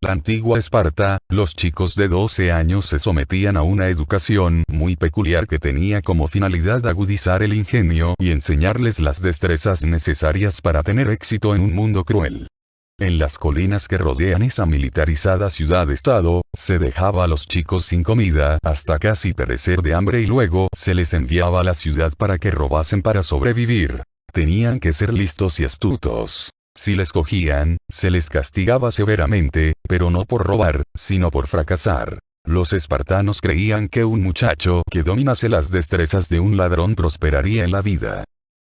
La antigua Esparta, los chicos de 12 años se sometían a una educación muy peculiar que tenía como finalidad agudizar el ingenio y enseñarles las destrezas necesarias para tener éxito en un mundo cruel. En las colinas que rodean esa militarizada ciudad-estado, se dejaba a los chicos sin comida hasta casi perecer de hambre y luego se les enviaba a la ciudad para que robasen para sobrevivir. Tenían que ser listos y astutos. Si les cogían, se les castigaba severamente, pero no por robar, sino por fracasar. Los espartanos creían que un muchacho que dominase las destrezas de un ladrón prosperaría en la vida.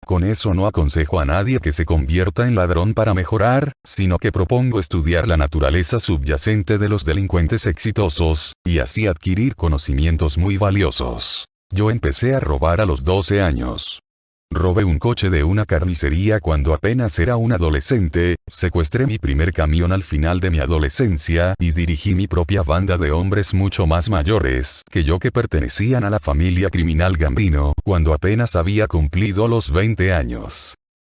Con eso no aconsejo a nadie que se convierta en ladrón para mejorar, sino que propongo estudiar la naturaleza subyacente de los delincuentes exitosos, y así adquirir conocimientos muy valiosos. Yo empecé a robar a los 12 años. Robé un coche de una carnicería cuando apenas era un adolescente, secuestré mi primer camión al final de mi adolescencia y dirigí mi propia banda de hombres mucho más mayores que yo que pertenecían a la familia criminal Gambino, cuando apenas había cumplido los 20 años.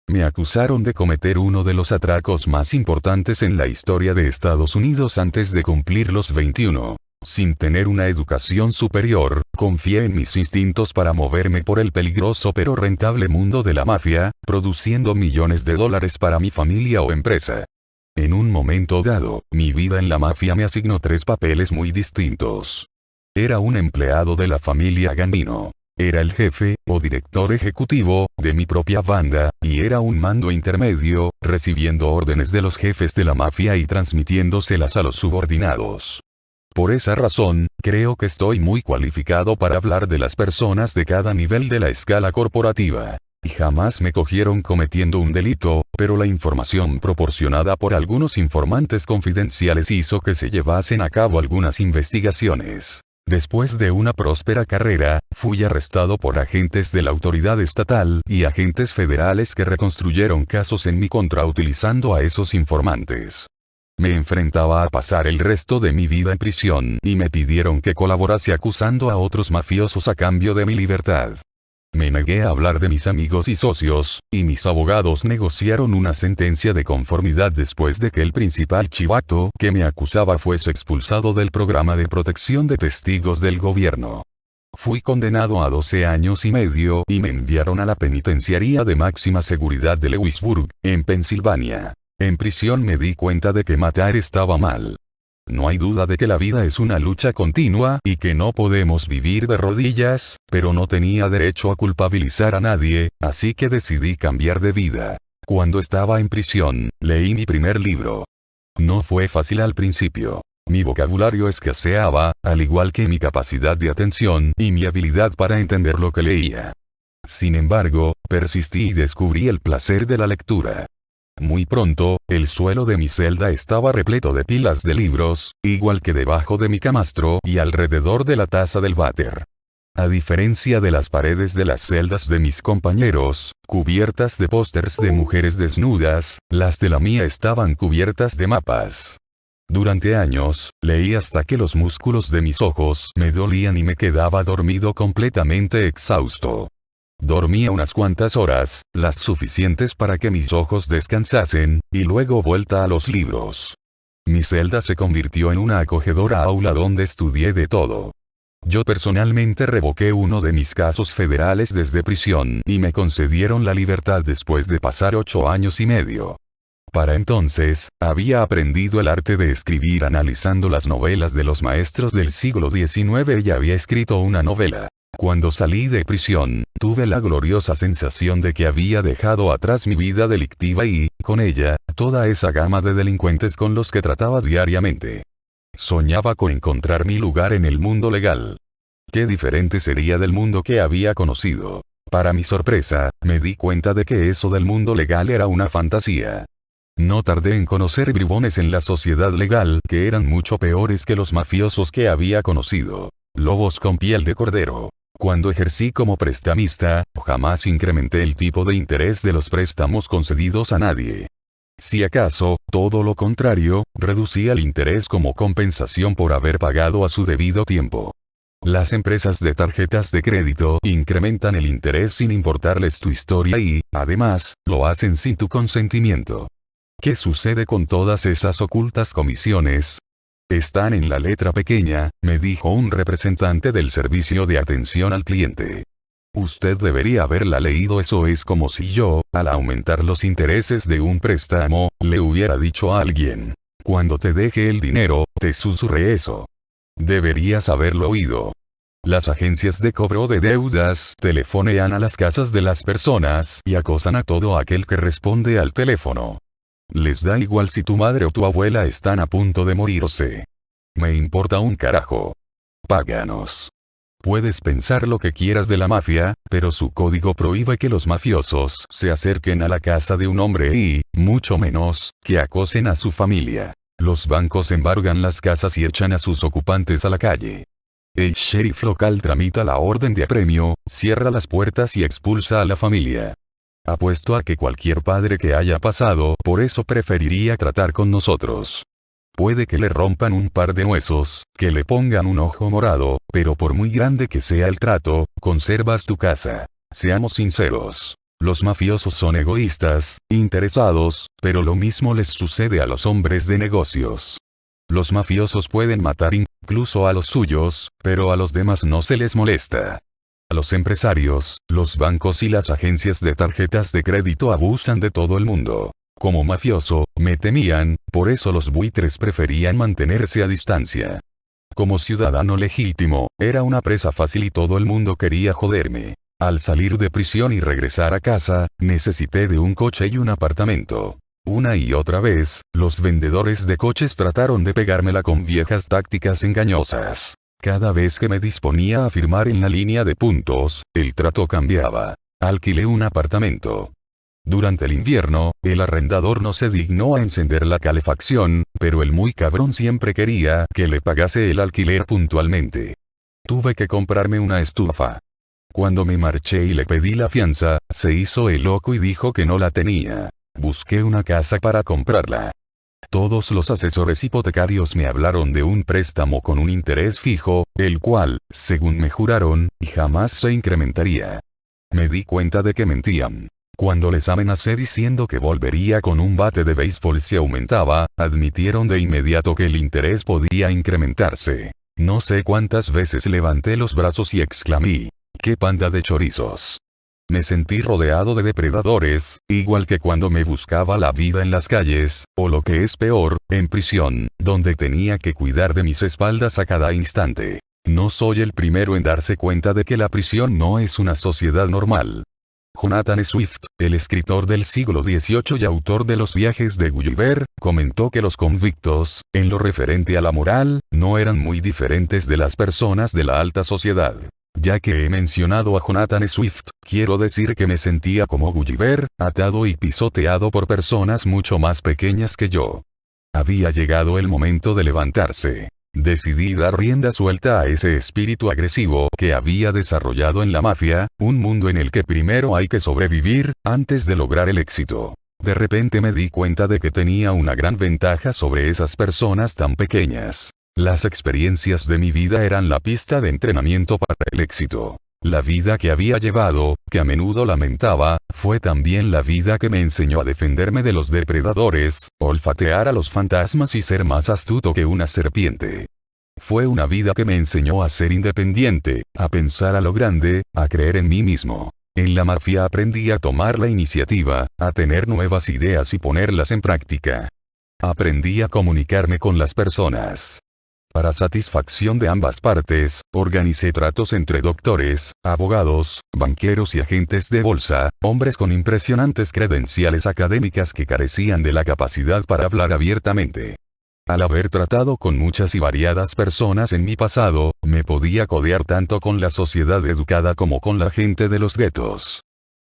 Me acusaron de cometer uno de los atracos más importantes en la historia de Estados Unidos antes de cumplir los 21. Sin tener una educación superior, confié en mis instintos para moverme por el peligroso pero rentable mundo de la mafia, produciendo millones de dólares para mi familia o empresa. En un momento dado, mi vida en la mafia me asignó 3 papeles muy distintos. Era un empleado de la familia Gambino. Era el jefe, o director ejecutivo, de mi propia banda, y era un mando intermedio, recibiendo órdenes de los jefes de la mafia y transmitiéndoselas a los subordinados. Por esa razón, creo que estoy muy cualificado para hablar de las personas de cada nivel de la escala corporativa. Y jamás me cogieron cometiendo un delito, pero la información proporcionada por algunos informantes confidenciales hizo que se llevasen a cabo algunas investigaciones. Después de una próspera carrera, fui arrestado por agentes de la autoridad estatal y agentes federales que reconstruyeron casos en mi contra utilizando a esos informantes. Me enfrentaba a pasar el resto de mi vida en prisión y me pidieron que colaborase acusando a otros mafiosos a cambio de mi libertad. Me negué a hablar de mis amigos y socios, y mis abogados negociaron una sentencia de conformidad después de que el principal chivato que me acusaba fuese expulsado del programa de protección de testigos del gobierno. Fui condenado a 12 años y medio y me enviaron a la penitenciaría de máxima seguridad de Lewisburg, en Pensilvania. En prisión me di cuenta de que matar estaba mal. No hay duda de que la vida es una lucha continua y que no podemos vivir de rodillas, pero no tenía derecho a culpabilizar a nadie, así que decidí cambiar de vida. Cuando estaba en prisión, leí mi primer libro. No fue fácil al principio. Mi vocabulario escaseaba, al igual que mi capacidad de atención y mi habilidad para entender lo que leía. Sin embargo, persistí y descubrí el placer de la lectura. Muy pronto, el suelo de mi celda estaba repleto de pilas de libros, igual que debajo de mi camastro y alrededor de la taza del váter. A diferencia de las paredes de las celdas de mis compañeros, cubiertas de pósters de mujeres desnudas, las de la mía estaban cubiertas de mapas. Durante años, leí hasta que los músculos de mis ojos me dolían y me quedaba dormido completamente exhausto. Dormía unas cuantas horas, las suficientes para que mis ojos descansasen, y luego vuelta a los libros. Mi celda se convirtió en una acogedora aula donde estudié de todo. Yo personalmente revoqué uno de mis casos federales desde prisión y me concedieron la libertad después de pasar 8 años y medio. Para entonces, había aprendido el arte de escribir analizando las novelas de los maestros del siglo XIX y había escrito una novela. Cuando salí de prisión, tuve la gloriosa sensación de que había dejado atrás mi vida delictiva y, con ella, toda esa gama de delincuentes con los que trataba diariamente. Soñaba con encontrar mi lugar en el mundo legal. Qué diferente sería del mundo que había conocido. Para mi sorpresa, me di cuenta de que eso del mundo legal era una fantasía. No tardé en conocer bribones en la sociedad legal que eran mucho peores que los mafiosos que había conocido. Lobos con piel de cordero. Cuando ejercí como prestamista, jamás incrementé el tipo de interés de los préstamos concedidos a nadie. Si acaso, todo lo contrario, reducía el interés como compensación por haber pagado a su debido tiempo. Las empresas de tarjetas de crédito incrementan el interés sin importarles tu historia y, además, lo hacen sin tu consentimiento. ¿Qué sucede con todas esas ocultas comisiones? Están en la letra pequeña, me dijo un representante del servicio de atención al cliente. Usted debería haberla leído. Eso es como si yo, al aumentar los intereses de un préstamo, le hubiera dicho a alguien: cuando te deje el dinero, te susurré eso. Deberías haberlo oído. Las agencias de cobro de deudas telefonean a las casas de las personas y acosan a todo aquel que responde al teléfono. Les da igual si tu madre o tu abuela están a punto de morirse. Me importa un carajo. Páganos. Puedes pensar lo que quieras de la mafia, pero su código prohíbe que los mafiosos se acerquen a la casa de un hombre y, mucho menos, que acosen a su familia. Los bancos embargan las casas y echan a sus ocupantes a la calle. El sheriff local tramita la orden de apremio, cierra las puertas y expulsa a la familia. Apuesto a que cualquier padre que haya pasado por eso preferiría tratar con nosotros. Puede que le rompan un par de huesos, que le pongan un ojo morado, pero por muy grande que sea el trato, conservas tu casa. Seamos sinceros. Los mafiosos son egoístas, interesados, pero lo mismo les sucede a los hombres de negocios. Los mafiosos pueden matar incluso a los suyos, pero a los demás no se les molesta. Los empresarios, los bancos y las agencias de tarjetas de crédito abusan de todo el mundo. Como mafioso, me temían, por eso los buitres preferían mantenerse a distancia. Como ciudadano legítimo, era una presa fácil y todo el mundo quería joderme. Al salir de prisión y regresar a casa, necesité de un coche y un apartamento. Una y otra vez, los vendedores de coches trataron de pegármela con viejas tácticas engañosas. Cada vez que me disponía a firmar en la línea de puntos, el trato cambiaba. Alquilé un apartamento. Durante el invierno, el arrendador no se dignó a encender la calefacción, pero el muy cabrón siempre quería que le pagase el alquiler puntualmente. Tuve que comprarme una estufa. Cuando me marché y le pedí la fianza, se hizo el loco y dijo que no la tenía. Busqué una casa para comprarla. Todos los asesores hipotecarios me hablaron de un préstamo con un interés fijo, el cual, según me juraron, jamás se incrementaría. Me di cuenta de que mentían. Cuando les amenacé diciendo que volvería con un bate de béisbol si aumentaba, admitieron de inmediato que el interés podía incrementarse. No sé cuántas veces levanté los brazos y exclamé: ¡qué panda de chorizos! Me sentí rodeado de depredadores, igual que cuando me buscaba la vida en las calles, o lo que es peor, en prisión, donde tenía que cuidar de mis espaldas a cada instante. No soy el primero en darse cuenta de que la prisión no es una sociedad normal. Jonathan Swift, el escritor del siglo XVIII y autor de Los viajes de Gulliver, comentó que los convictos, en lo referente a la moral, no eran muy diferentes de las personas de la alta sociedad. Ya que he mencionado a Jonathan Swift, quiero decir que me sentía como Gulliver, atado y pisoteado por personas mucho más pequeñas que yo. Había llegado el momento de levantarse. Decidí dar rienda suelta a ese espíritu agresivo que había desarrollado en la mafia, un mundo en el que primero hay que sobrevivir, antes de lograr el éxito. De repente me di cuenta de que tenía una gran ventaja sobre esas personas tan pequeñas. Las experiencias de mi vida eran la pista de entrenamiento para el éxito. La vida que había llevado, que a menudo lamentaba, fue también la vida que me enseñó a defenderme de los depredadores, olfatear a los fantasmas y ser más astuto que una serpiente. Fue una vida que me enseñó a ser independiente, a pensar a lo grande, a creer en mí mismo. En la mafia aprendí a tomar la iniciativa, a tener nuevas ideas y ponerlas en práctica. Aprendí a comunicarme con las personas. Para satisfacción de ambas partes, organicé tratos entre doctores, abogados, banqueros y agentes de bolsa, hombres con impresionantes credenciales académicas que carecían de la capacidad para hablar abiertamente. Al haber tratado con muchas y variadas personas en mi pasado, me podía codear tanto con la sociedad educada como con la gente de los guetos.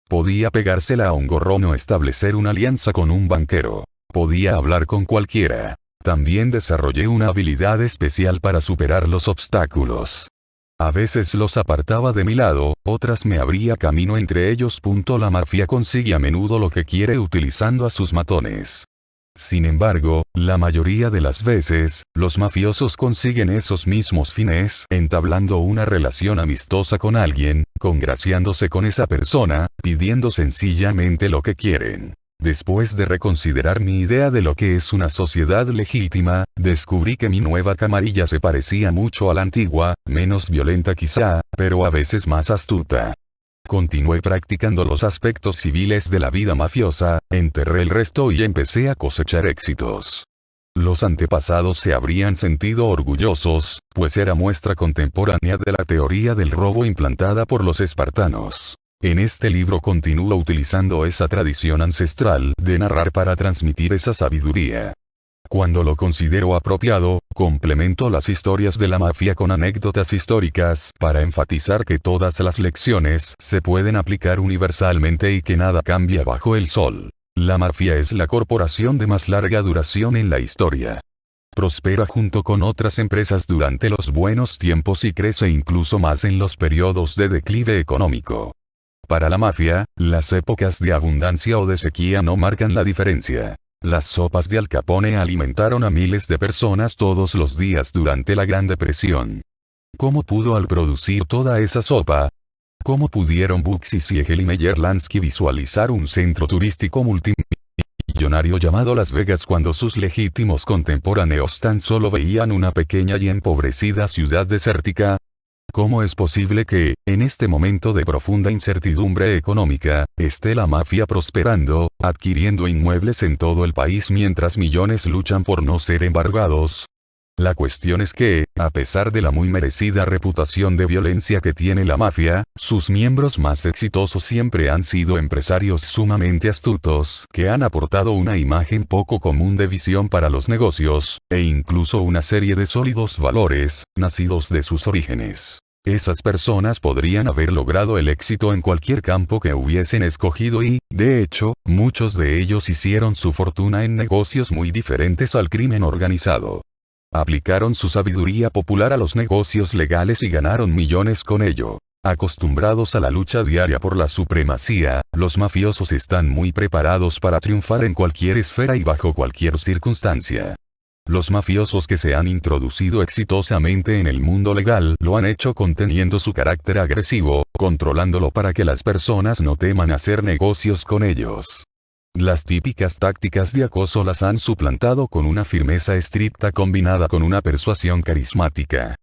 Podía pegársela a un gorrón o establecer una alianza con un banquero. Podía hablar con cualquiera. También desarrollé una habilidad especial para superar los obstáculos. A veces los apartaba de mi lado, otras me abría camino entre ellos. La mafia consigue a menudo lo que quiere utilizando a sus matones. Sin embargo, la mayoría de las veces, los mafiosos consiguen esos mismos fines entablando una relación amistosa con alguien, congraciándose con esa persona, pidiendo sencillamente lo que quieren. Después de reconsiderar mi idea de lo que es una sociedad legítima, descubrí que mi nueva camarilla se parecía mucho a la antigua, menos violenta quizá, pero a veces más astuta. Continué practicando los aspectos civiles de la vida mafiosa, enterré el resto y empecé a cosechar éxitos. Los antepasados se habrían sentido orgullosos, pues era muestra contemporánea de la teoría del robo implantada por los espartanos. En este libro continúo utilizando esa tradición ancestral de narrar para transmitir esa sabiduría. Cuando lo considero apropiado, complemento las historias de la mafia con anécdotas históricas para enfatizar que todas las lecciones se pueden aplicar universalmente y que nada cambia bajo el sol. La mafia es la corporación de más larga duración en la historia. Prospera junto con otras empresas durante los buenos tiempos y crece incluso más en los periodos de declive económico. Para la mafia, las épocas de abundancia o de sequía no marcan la diferencia. Las sopas de Al Capone alimentaron a miles de personas todos los días durante la Gran Depresión. ¿Cómo pudo Al producir toda esa sopa? ¿Cómo pudieron Bugsy Siegel y Meyer Lansky visualizar un centro turístico multimillonario llamado Las Vegas cuando sus legítimos contemporáneos tan solo veían una pequeña y empobrecida ciudad desértica? ¿Cómo es posible que, en este momento de profunda incertidumbre económica, esté la mafia prosperando, adquiriendo inmuebles en todo el país mientras millones luchan por no ser embargados? La cuestión es que, a pesar de la muy merecida reputación de violencia que tiene la mafia, sus miembros más exitosos siempre han sido empresarios sumamente astutos que han aportado una imagen poco común de visión para los negocios, e incluso una serie de sólidos valores, nacidos de sus orígenes. Esas personas podrían haber logrado el éxito en cualquier campo que hubiesen escogido y, de hecho, muchos de ellos hicieron su fortuna en negocios muy diferentes al crimen organizado. Aplicaron su sabiduría popular a los negocios legales y ganaron millones con ello. Acostumbrados a la lucha diaria por la supremacía, los mafiosos están muy preparados para triunfar en cualquier esfera y bajo cualquier circunstancia. Los mafiosos que se han introducido exitosamente en el mundo legal lo han hecho conteniendo su carácter agresivo, controlándolo para que las personas no teman hacer negocios con ellos. Las típicas tácticas de acoso las han suplantado con una firmeza estricta combinada con una persuasión carismática.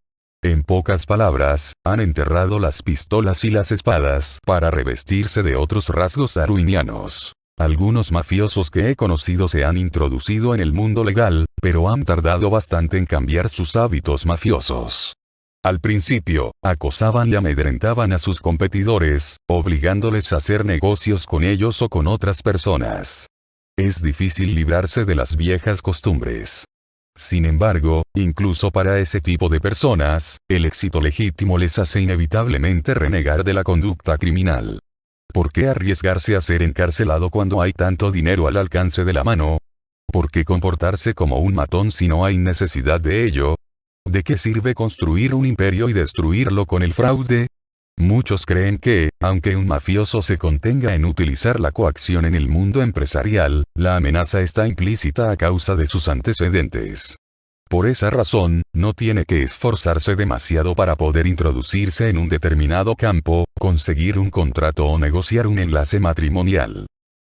En pocas palabras, han enterrado las pistolas y las espadas para revestirse de otros rasgos darwinianos. Algunos mafiosos que he conocido se han introducido en el mundo legal, pero han tardado bastante en cambiar sus hábitos mafiosos. Al principio, acosaban y amedrentaban a sus competidores, obligándoles a hacer negocios con ellos o con otras personas. Es difícil librarse de las viejas costumbres. Sin embargo, incluso para ese tipo de personas, el éxito legítimo les hace inevitablemente renegar de la conducta criminal. ¿Por qué arriesgarse a ser encarcelado cuando hay tanto dinero al alcance de la mano? ¿Por qué comportarse como un matón si no hay necesidad de ello? ¿De qué sirve construir un imperio y destruirlo con el fraude? Muchos creen que, aunque un mafioso se contenga en utilizar la coacción en el mundo empresarial, la amenaza está implícita a causa de sus antecedentes. Por esa razón, no tiene que esforzarse demasiado para poder introducirse en un determinado campo, conseguir un contrato o negociar un enlace matrimonial.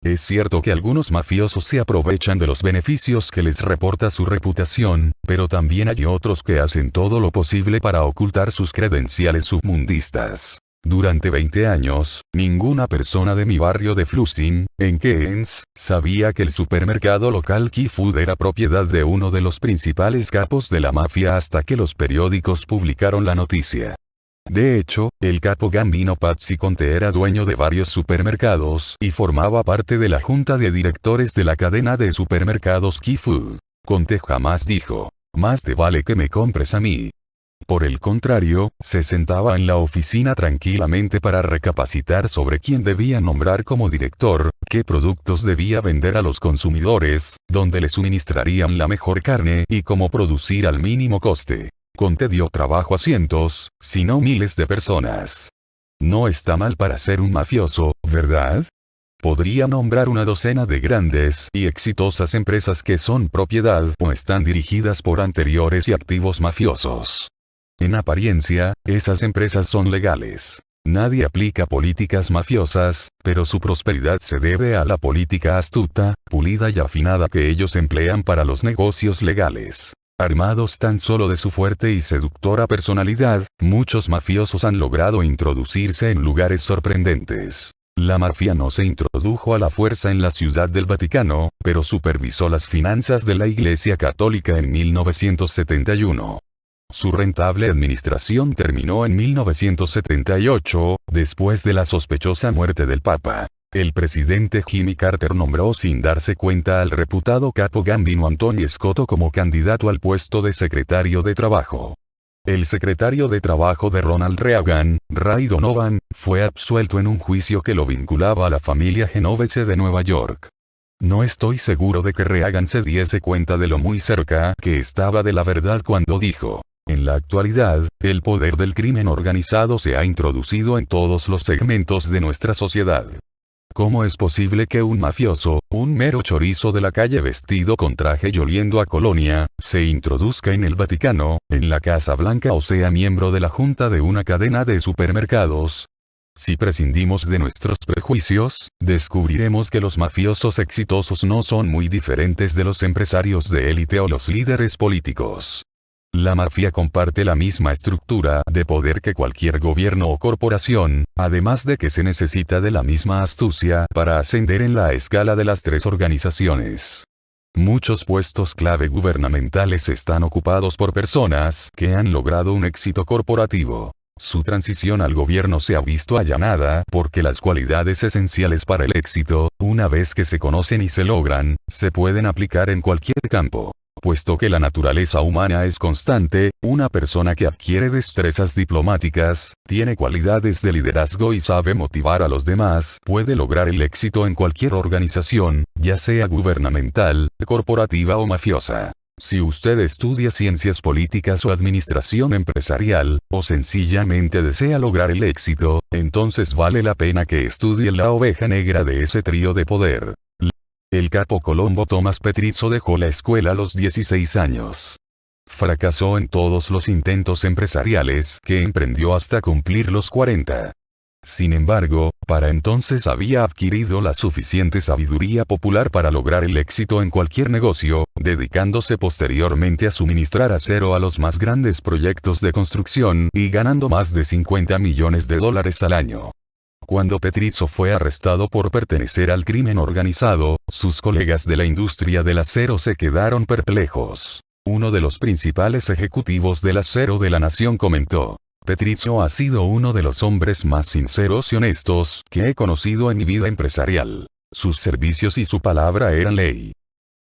Es cierto que algunos mafiosos se aprovechan de los beneficios que les reporta su reputación, pero también hay otros que hacen todo lo posible para ocultar sus credenciales submundistas. Durante 20 años, ninguna persona de mi barrio de Flushing, en Queens, sabía que el supermercado local Key Food era propiedad de uno de los principales capos de la mafia hasta que los periódicos publicaron la noticia. De hecho, el capo Gambino Patsy Conte era dueño de varios supermercados y formaba parte de la junta de directores de la cadena de supermercados Key Food. Conte jamás dijo, "Más te vale que me compres a mí". Por el contrario, se sentaba en la oficina tranquilamente para recapacitar sobre quién debía nombrar como director, qué productos debía vender a los consumidores, dónde le suministrarían la mejor carne y cómo producir al mínimo coste. Conte dio trabajo a cientos, si no miles de personas. No está mal para ser un mafioso, ¿verdad? Podría nombrar una docena de grandes y exitosas empresas que son propiedad o están dirigidas por anteriores y activos mafiosos. En apariencia, esas empresas son legales. Nadie aplica políticas mafiosas, pero su prosperidad se debe a la política astuta, pulida y afinada que ellos emplean para los negocios legales. Armados tan solo de su fuerte y seductora personalidad, muchos mafiosos han logrado introducirse en lugares sorprendentes. La mafia no se introdujo a la fuerza en la Ciudad del Vaticano, pero supervisó las finanzas de la Iglesia Católica en 1971. Su rentable administración terminó en 1978, después de la sospechosa muerte del Papa. El presidente Jimmy Carter nombró sin darse cuenta al reputado capo Gambino Anthony Scotto como candidato al puesto de secretario de Trabajo. El secretario de Trabajo de Ronald Reagan, Ray Donovan, fue absuelto en un juicio que lo vinculaba a la familia Genovese de Nueva York. No estoy seguro de que Reagan se diese cuenta de lo muy cerca que estaba de la verdad cuando dijo: en la actualidad, el poder del crimen organizado se ha introducido en todos los segmentos de nuestra sociedad. ¿Cómo es posible que un mafioso, un mero chorizo de la calle vestido con traje y oliendo a colonia, se introduzca en el Vaticano, en la Casa Blanca o sea miembro de la junta de una cadena de supermercados? Si prescindimos de nuestros prejuicios, descubriremos que los mafiosos exitosos no son muy diferentes de los empresarios de élite o los líderes políticos. La mafia comparte la misma estructura de poder que cualquier gobierno o corporación, además de que se necesita de la misma astucia para ascender en la escala de las tres organizaciones. Muchos puestos clave gubernamentales están ocupados por personas que han logrado un éxito corporativo. Su transición al gobierno se ha visto allanada porque las cualidades esenciales para el éxito, una vez que se conocen y se logran, se pueden aplicar en cualquier campo. Puesto que la naturaleza humana es constante, una persona que adquiere destrezas diplomáticas, tiene cualidades de liderazgo y sabe motivar a los demás, puede lograr el éxito en cualquier organización, ya sea gubernamental, corporativa o mafiosa. Si usted estudia ciencias políticas o administración empresarial, o sencillamente desea lograr el éxito, entonces vale la pena que estudie la oveja negra de ese trío de poder. El capo Colombo Tomás Petrizzo dejó la escuela a los 16 años. Fracasó en todos los intentos empresariales que emprendió hasta cumplir los 40. Sin embargo, para entonces había adquirido la suficiente sabiduría popular para lograr el éxito en cualquier negocio, dedicándose posteriormente a suministrar acero a los más grandes proyectos de construcción y ganando más de $50 millones al año. Cuando Petrizzo fue arrestado por pertenecer al crimen organizado, sus colegas de la industria del acero se quedaron perplejos. Uno de los principales ejecutivos del acero de la nación comentó: Petrizzo ha sido uno de los hombres más sinceros y honestos que he conocido en mi vida empresarial. Sus servicios y su palabra eran ley.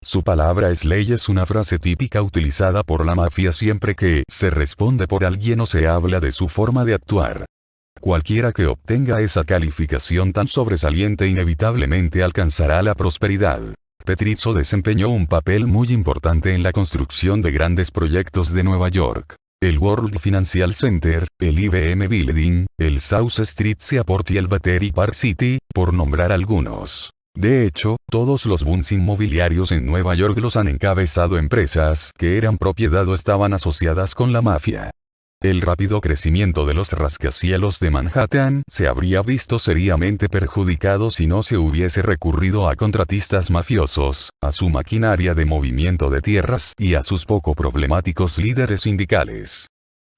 Su palabra es ley es una frase típica utilizada por la mafia siempre que se responde por alguien o se habla de su forma de actuar. Cualquiera que obtenga esa calificación tan sobresaliente inevitablemente alcanzará la prosperidad. Petrizzo desempeñó un papel muy importante en la construcción de grandes proyectos de Nueva York. El World Financial Center, el IBM Building, el South Street Seaport y el Battery Park City, por nombrar algunos. De hecho, todos los booms inmobiliarios en Nueva York los han encabezado empresas que eran propiedad o estaban asociadas con la mafia. El rápido crecimiento de los rascacielos de Manhattan se habría visto seriamente perjudicado si no se hubiese recurrido a contratistas mafiosos, a su maquinaria de movimiento de tierras y a sus poco problemáticos líderes sindicales.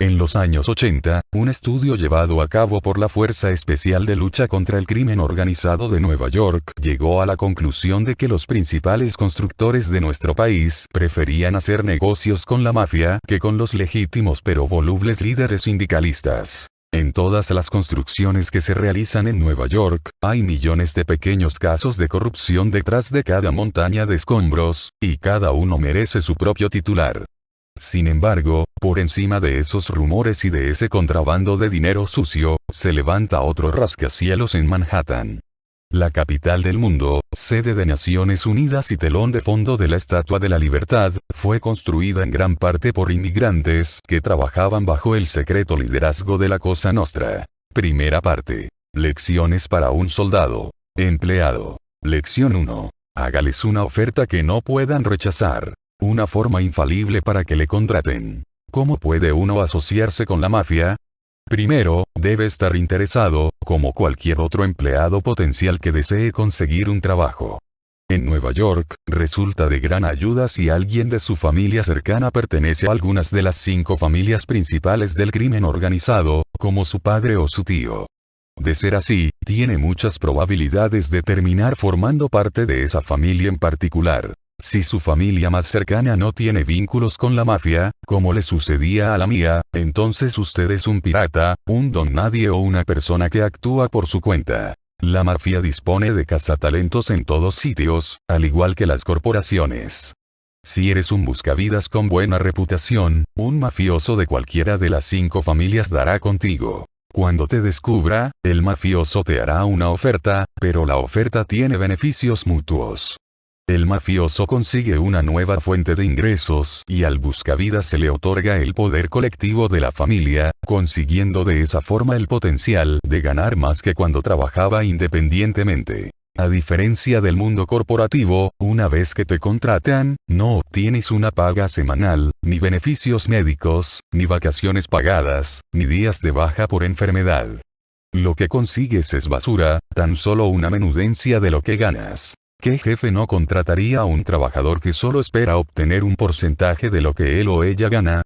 En los años 80, un estudio llevado a cabo por la Fuerza Especial de Lucha contra el Crimen Organizado de Nueva York llegó a la conclusión de que los principales constructores de nuestro país preferían hacer negocios con la mafia que con los legítimos pero volubles líderes sindicalistas. En todas las construcciones que se realizan en Nueva York, hay millones de pequeños casos de corrupción detrás de cada montaña de escombros, y cada uno merece su propio titular. Sin embargo, por encima de esos rumores y de ese contrabando de dinero sucio, se levanta otro rascacielos en Manhattan. La capital del mundo, sede de Naciones Unidas y telón de fondo de la Estatua de la Libertad, fue construida en gran parte por inmigrantes que trabajaban bajo el secreto liderazgo de la Cosa Nostra. Primera parte. Lecciones para un soldado. Empleado. Lección 1. Hágales una oferta que no puedan rechazar. Una forma infalible para que le contraten. ¿Cómo puede uno asociarse con la mafia? Primero, debe estar interesado, como cualquier otro empleado potencial que desee conseguir un trabajo. En Nueva York, resulta de gran ayuda si alguien de su familia cercana pertenece a algunas de las 5 familias principales del crimen organizado, como su padre o su tío. De ser así, tiene muchas probabilidades de terminar formando parte de esa familia en particular. Si su familia más cercana no tiene vínculos con la mafia, como le sucedía a la mía, entonces usted es un pirata, un don nadie o una persona que actúa por su cuenta. La mafia dispone de cazatalentos en todos sitios, al igual que las corporaciones. Si eres un buscavidas con buena reputación, un mafioso de cualquiera de las 5 familias dará contigo. Cuando te descubra, el mafioso te hará una oferta, pero la oferta tiene beneficios mutuos. El mafioso consigue una nueva fuente de ingresos y al buscavidas se le otorga el poder colectivo de la familia, consiguiendo de esa forma el potencial de ganar más que cuando trabajaba independientemente. A diferencia del mundo corporativo, una vez que te contratan, no obtienes una paga semanal, ni beneficios médicos, ni vacaciones pagadas, ni días de baja por enfermedad. Lo que consigues es basura, tan solo una menudencia de lo que ganas. ¿Qué jefe no contrataría a un trabajador que solo espera obtener un porcentaje de lo que él o ella gana?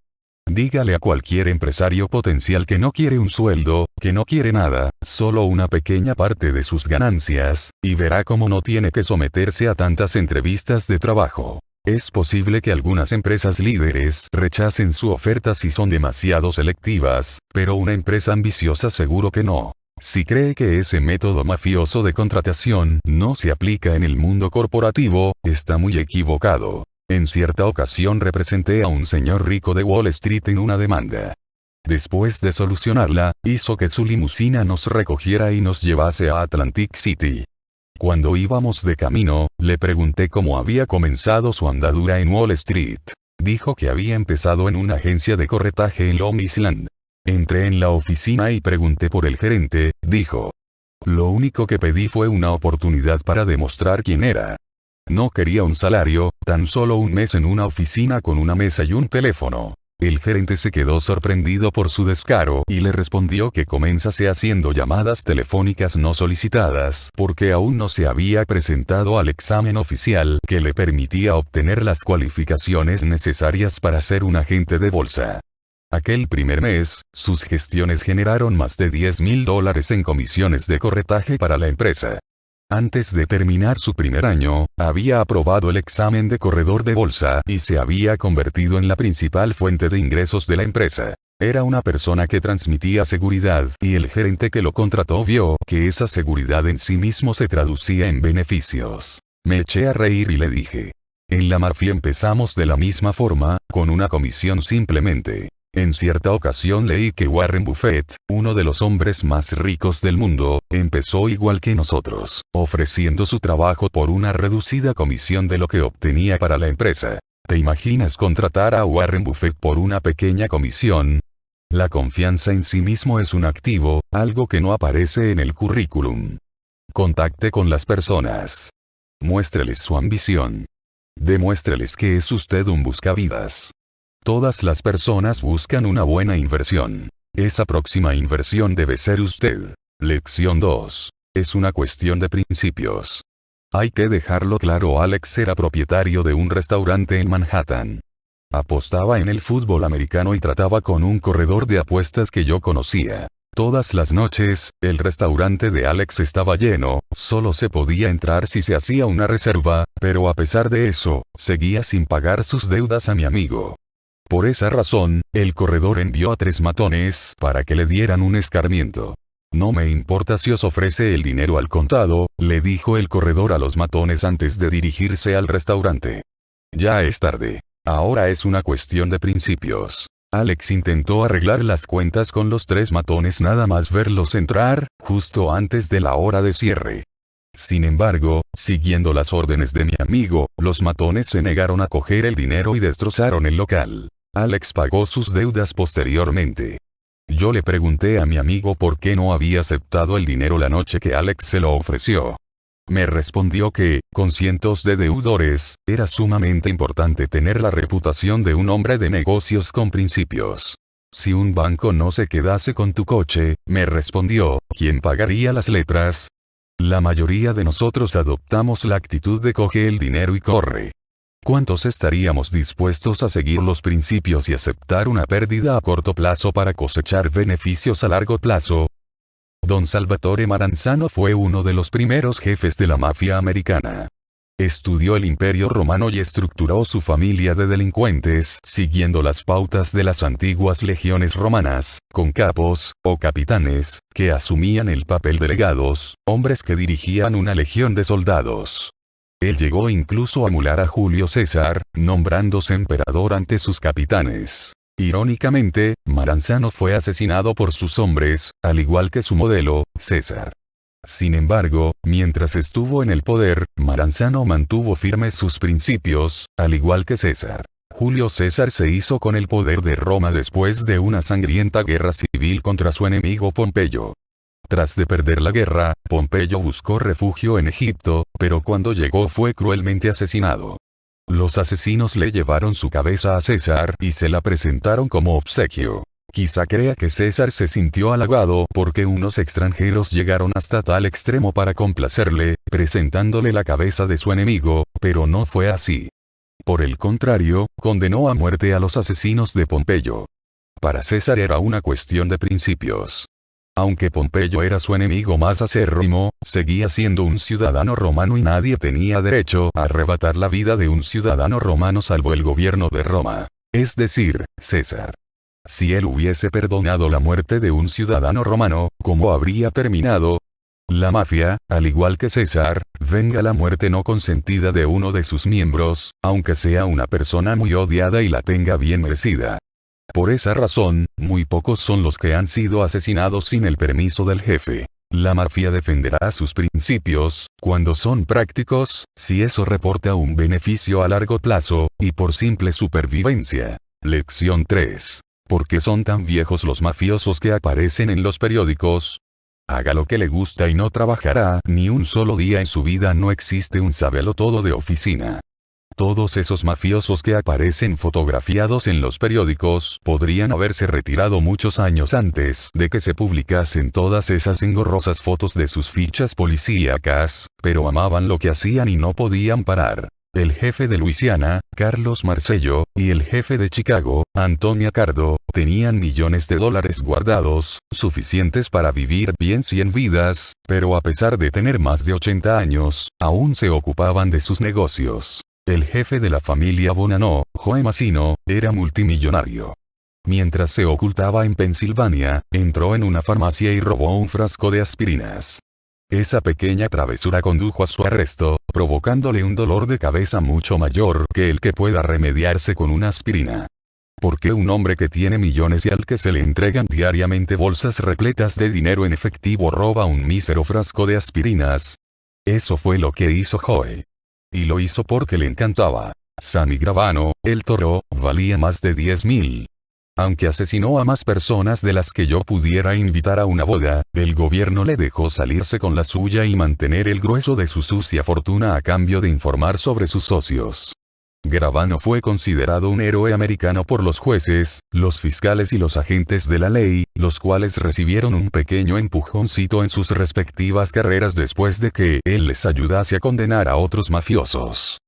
Dígale a cualquier empresario potencial que no quiere un sueldo, que no quiere nada, solo una pequeña parte de sus ganancias, y verá cómo no tiene que someterse a tantas entrevistas de trabajo. Es posible que algunas empresas líderes rechacen su oferta si son demasiado selectivas, pero una empresa ambiciosa seguro que no. Si cree que ese método mafioso de contratación no se aplica en el mundo corporativo, está muy equivocado. En cierta ocasión representé a un señor rico de Wall Street en una demanda. Después de solucionarla, hizo que su limusina nos recogiera y nos llevase a Atlantic City. Cuando íbamos de camino, le pregunté cómo había comenzado su andadura en Wall Street. Dijo que había empezado en una agencia de corretaje en Long Island. Entré en la oficina y pregunté por el gerente, dijo. Lo único que pedí fue una oportunidad para demostrar quién era. No quería un salario, tan solo un mes en una oficina con una mesa y un teléfono. El gerente se quedó sorprendido por su descaro y le respondió que comenzase haciendo llamadas telefónicas no solicitadas porque aún no se había presentado al examen oficial que le permitía obtener las cualificaciones necesarias para ser un agente de bolsa. Aquel primer mes, sus gestiones generaron más de $10,000 en comisiones de corretaje para la empresa. Antes de terminar su primer año, había aprobado el examen de corredor de bolsa y se había convertido en la principal fuente de ingresos de la empresa. Era una persona que transmitía seguridad y el gerente que lo contrató vio que esa seguridad en sí mismo se traducía en beneficios. Me eché a reír y le dije. En la mafia empezamos de la misma forma, con una comisión simplemente. En cierta ocasión leí que Warren Buffett, uno de los hombres más ricos del mundo, empezó igual que nosotros, ofreciendo su trabajo por una reducida comisión de lo que obtenía para la empresa. ¿Te imaginas contratar a Warren Buffett por una pequeña comisión? La confianza en sí mismo es un activo, algo que no aparece en el currículum. Contacte con las personas. Muéstreles su ambición. Demuéstreles que es usted un buscavidas. Todas las personas buscan una buena inversión. Esa próxima inversión debe ser usted. Lección 2. Es una cuestión de principios. Hay que dejarlo claro, Alex era propietario de un restaurante en Manhattan. Apostaba en el fútbol americano y trataba con un corredor de apuestas que yo conocía. Todas las noches, el restaurante de Alex estaba lleno, solo se podía entrar si se hacía una reserva, pero a pesar de eso, seguía sin pagar sus deudas a mi amigo. Por esa razón, el corredor envió a 3 matones para que le dieran un escarmiento. No me importa si os ofrece el dinero al contado, le dijo el corredor a los matones antes de dirigirse al restaurante. Ya es tarde. Ahora es una cuestión de principios. Alex intentó arreglar las cuentas con los 3 matones nada más verlos entrar, justo antes de la hora de cierre. Sin embargo, siguiendo las órdenes de mi amigo, los matones se negaron a coger el dinero y destrozaron el local. Alex pagó sus deudas posteriormente. Yo le pregunté a mi amigo por qué no había aceptado el dinero la noche que Alex se lo ofreció. Me respondió que, con cientos de deudores, era sumamente importante tener la reputación de un hombre de negocios con principios. Si un banco no se quedase con tu coche, me respondió, ¿quién pagaría las letras? La mayoría de nosotros adoptamos la actitud de coge el dinero y corre. ¿Cuántos estaríamos dispuestos a seguir los principios y aceptar una pérdida a corto plazo para cosechar beneficios a largo plazo? Don Salvatore Maranzano fue uno de los primeros jefes de la mafia americana. Estudió el Imperio Romano y estructuró su familia de delincuentes siguiendo las pautas de las antiguas legiones romanas, con capos, o capitanes, que asumían el papel de legados, hombres que dirigían una legión de soldados. Él llegó incluso a emular a Julio César, nombrándose emperador ante sus capitanes. Irónicamente, Maranzano fue asesinado por sus hombres, al igual que su modelo, César. Sin embargo, mientras estuvo en el poder, Maranzano mantuvo firmes sus principios, al igual que César. Julio César se hizo con el poder de Roma después de una sangrienta guerra civil contra su enemigo Pompeyo. Tras de perder la guerra, Pompeyo buscó refugio en Egipto, pero cuando llegó fue cruelmente asesinado. Los asesinos le llevaron su cabeza a César y se la presentaron como obsequio. Quizá crea que César se sintió halagado porque unos extranjeros llegaron hasta tal extremo para complacerle, presentándole la cabeza de su enemigo, pero no fue así. Por el contrario, condenó a muerte a los asesinos de Pompeyo. Para César era una cuestión de principios. Aunque Pompeyo era su enemigo más acérrimo, seguía siendo un ciudadano romano y nadie tenía derecho a arrebatar la vida de un ciudadano romano salvo el gobierno de Roma. Es decir, César. Si él hubiese perdonado la muerte de un ciudadano romano, ¿cómo habría terminado? La mafia, al igual que César, venga la muerte no consentida de uno de sus miembros, aunque sea una persona muy odiada y la tenga bien merecida. Por esa razón, muy pocos son los que han sido asesinados sin el permiso del jefe. La mafia defenderá sus principios, cuando son prácticos, si eso reporta un beneficio a largo plazo, y por simple supervivencia. Lección 3. ¿Por qué son tan viejos los mafiosos que aparecen en los periódicos? Haga lo que le gusta y no trabajará ni un solo día en su vida. No existe un sabelotodo de oficina. Todos esos mafiosos que aparecen fotografiados en los periódicos podrían haberse retirado muchos años antes de que se publicasen todas esas engorrosas fotos de sus fichas policíacas, pero amaban lo que hacían y no podían parar. El jefe de Luisiana, Carlos Marcello, y el jefe de Chicago, Antonio Accardo, tenían millones de dólares guardados, suficientes para vivir bien 100 vidas, pero a pesar de tener más de 80 años, aún se ocupaban de sus negocios. El jefe de la familia Bonanno, Joe Massino, era multimillonario. Mientras se ocultaba en Pensilvania, entró en una farmacia y robó un frasco de aspirinas. Esa pequeña travesura condujo a su arresto, provocándole un dolor de cabeza mucho mayor que el que pueda remediarse con una aspirina. ¿Por qué un hombre que tiene millones y al que se le entregan diariamente bolsas repletas de dinero en efectivo roba un mísero frasco de aspirinas? Eso fue lo que hizo Joe. Y lo hizo porque le encantaba. Sammy Gravano, el toro, valía más de 10.000. Aunque asesinó a más personas de las que yo pudiera invitar a una boda, el gobierno le dejó salirse con la suya y mantener el grueso de su sucia fortuna a cambio de informar sobre sus socios. Gravano fue considerado un héroe americano por los jueces, los fiscales y los agentes de la ley, los cuales recibieron un pequeño empujoncito en sus respectivas carreras después de que él les ayudase a condenar a otros mafiosos.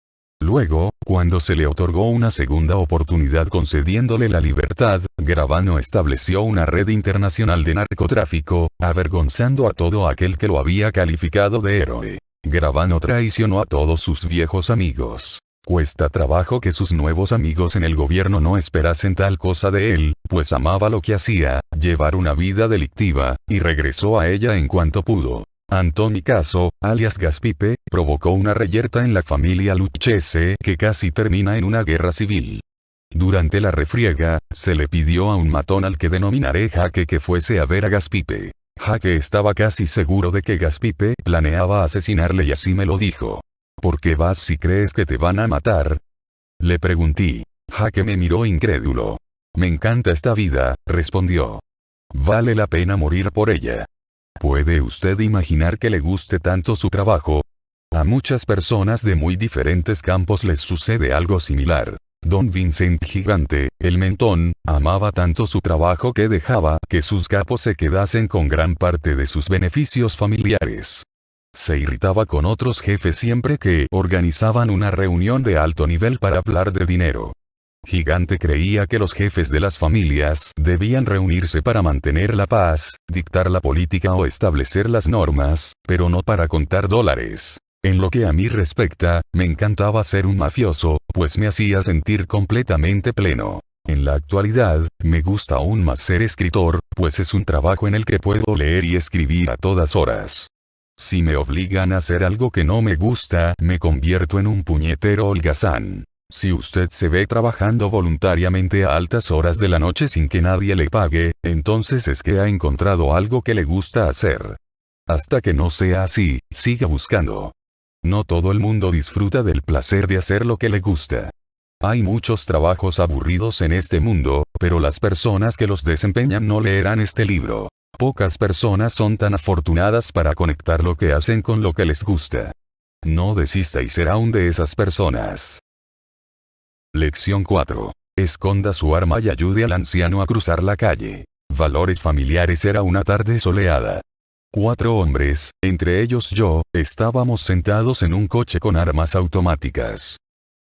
Luego, cuando se le otorgó una segunda oportunidad concediéndole la libertad, Gravano estableció una red internacional de narcotráfico, avergonzando a todo aquel que lo había calificado de héroe. Gravano traicionó a todos sus viejos amigos. Cuesta trabajo que sus nuevos amigos en el gobierno no esperasen tal cosa de él, pues amaba lo que hacía, llevar una vida delictiva, y regresó a ella en cuanto pudo. Antoni Caso, alias Gaspipe, provocó una reyerta en la familia Lucchese que casi termina en una guerra civil. Durante la refriega, se le pidió a un matón al que denominaré Jaque que fuese a ver a Gaspipe. Jaque estaba casi seguro de que Gaspipe planeaba asesinarle y así me lo dijo. ¿Por qué vas si crees que te van a matar? Le pregunté. Jaque me miró incrédulo. Me encanta esta vida, respondió. Vale la pena morir por ella. ¿Puede usted imaginar que le guste tanto su trabajo? A muchas personas de muy diferentes campos les sucede algo similar. Don Vincent Gigante, el mentón, amaba tanto su trabajo que dejaba que sus capos se quedasen con gran parte de sus beneficios familiares. Se irritaba con otros jefes siempre que organizaban una reunión de alto nivel para hablar de dinero. Gigante creía que los jefes de las familias debían reunirse para mantener la paz, dictar la política o establecer las normas, pero no para contar dólares. En lo que a mí respecta, me encantaba ser un mafioso, pues me hacía sentir completamente pleno. En la actualidad, me gusta aún más ser escritor, pues es un trabajo en el que puedo leer y escribir a todas horas. Si me obligan a hacer algo que no me gusta, me convierto en un puñetero holgazán. Si usted se ve trabajando voluntariamente a altas horas de la noche sin que nadie le pague, entonces es que ha encontrado algo que le gusta hacer. Hasta que no sea así, siga buscando. No todo el mundo disfruta del placer de hacer lo que le gusta. Hay muchos trabajos aburridos en este mundo, pero las personas que los desempeñan no leerán este libro. Pocas personas son tan afortunadas para conectar lo que hacen con lo que les gusta. No desista y será una de esas personas. Lección 4. Esconda su arma y ayude al anciano a cruzar la calle. Valores familiares. Era una tarde soleada. 4 hombres, entre ellos yo, estábamos sentados en un coche con armas automáticas.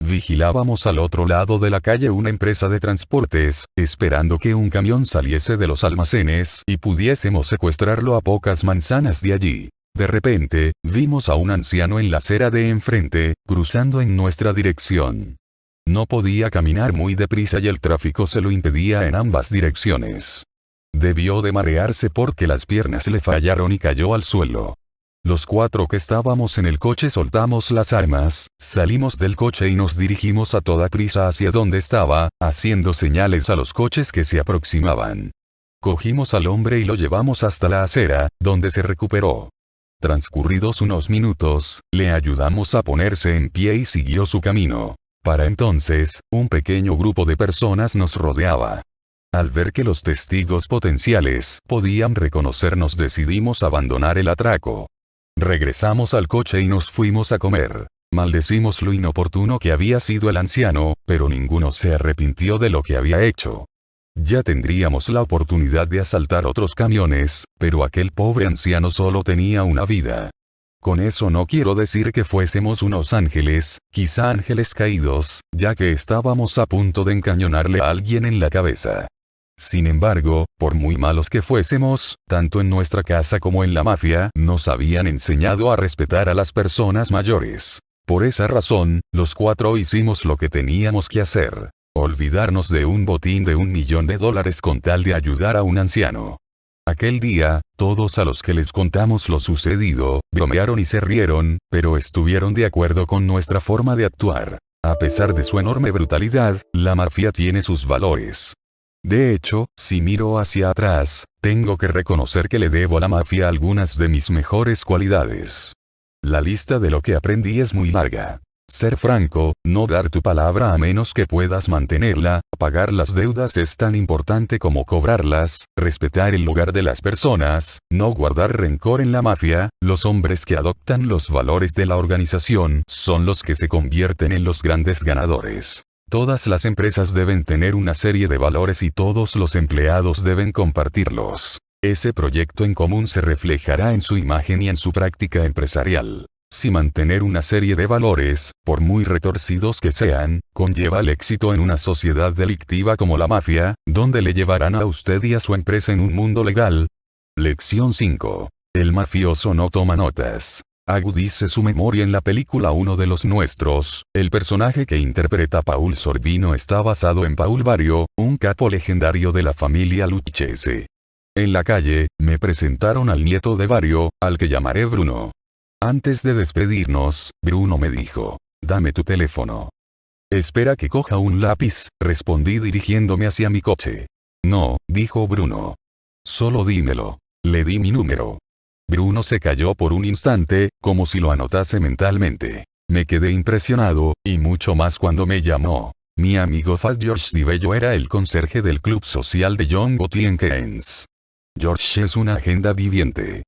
Vigilábamos al otro lado de la calle una empresa de transportes, esperando que un camión saliese de los almacenes y pudiésemos secuestrarlo a pocas manzanas de allí. De repente, vimos a un anciano en la acera de enfrente, cruzando en nuestra dirección. No podía caminar muy deprisa y el tráfico se lo impedía en ambas direcciones. Debió de marearse porque las piernas le fallaron y cayó al suelo. Los 4 que estábamos en el coche soltamos las armas, salimos del coche y nos dirigimos a toda prisa hacia donde estaba, haciendo señales a los coches que se aproximaban. Cogimos al hombre y lo llevamos hasta la acera, donde se recuperó. Transcurridos unos minutos, le ayudamos a ponerse en pie y siguió su camino. Para entonces, un pequeño grupo de personas nos rodeaba. Al ver que los testigos potenciales podían reconocernos, decidimos abandonar el atraco. Regresamos al coche y nos fuimos a comer. Maldecimos lo inoportuno que había sido el anciano, pero ninguno se arrepintió de lo que había hecho. Ya tendríamos la oportunidad de asaltar otros camiones, pero aquel pobre anciano solo tenía una vida. Con eso no quiero decir que fuésemos unos ángeles, quizá ángeles caídos, ya que estábamos a punto de encañonarle a alguien en la cabeza. Sin embargo, por muy malos que fuésemos, tanto en nuestra casa como en la mafia, nos habían enseñado a respetar a las personas mayores. Por esa razón, los 4 hicimos lo que teníamos que hacer: olvidarnos de un botín de $1 millón con tal de ayudar a un anciano. Aquel día, todos a los que les contamos lo sucedido, bromearon y se rieron, pero estuvieron de acuerdo con nuestra forma de actuar. A pesar de su enorme brutalidad, la mafia tiene sus valores. De hecho, si miro hacia atrás, tengo que reconocer que le debo a la mafia algunas de mis mejores cualidades. La lista de lo que aprendí es muy larga. Ser franco, no dar tu palabra a menos que puedas mantenerla, pagar las deudas es tan importante como cobrarlas, respetar el lugar de las personas, no guardar rencor en la mafia. Los hombres que adoptan los valores de la organización son los que se convierten en los grandes ganadores. Todas las empresas deben tener una serie de valores y todos los empleados deben compartirlos. Ese proyecto en común se reflejará en su imagen y en su práctica empresarial. Si mantener una serie de valores, por muy retorcidos que sean, conlleva el éxito en una sociedad delictiva como la mafia, ¿dónde le llevarán a usted y a su empresa en un mundo legal? Lección 5. El mafioso no toma notas. Agudice su memoria. En la película Uno de los Nuestros, el personaje que interpreta Paul Sorvino está basado en Paul Vario, un capo legendario de la familia Lucchese. En la calle, me presentaron al nieto de Vario, al que llamaré Bruno. Antes de despedirnos, Bruno me dijo: «Dame tu teléfono». «Espera que coja un lápiz», respondí dirigiéndome hacia mi coche. «No», dijo Bruno. «Solo dímelo». Le di mi número. Bruno se calló por un instante, como si lo anotase mentalmente. Me quedé impresionado, y mucho más cuando me llamó. Mi amigo Fat George Di Bello era el conserje del club social de John Gotti en Keynes. George es una agenda viviente.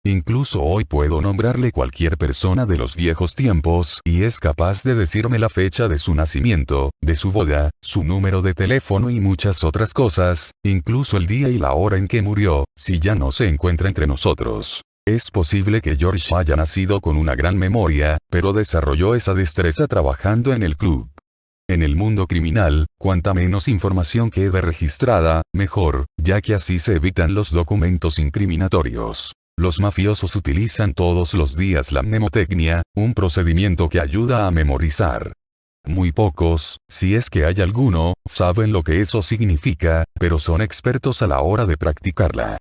Incluso hoy puedo nombrarle cualquier persona de los viejos tiempos y es capaz de decirme la fecha de su nacimiento, de su boda, su número de teléfono y muchas otras cosas, incluso el día y la hora en que murió, si ya no se encuentra entre nosotros. Es posible que George haya nacido con una gran memoria, pero desarrolló esa destreza trabajando en el club. En el mundo criminal, cuanta menos información quede registrada, mejor, ya que así se evitan los documentos incriminatorios. Los mafiosos utilizan todos los días la mnemotecnia, un procedimiento que ayuda a memorizar. Muy pocos, si es que hay alguno, saben lo que eso significa, pero son expertos a la hora de practicarla.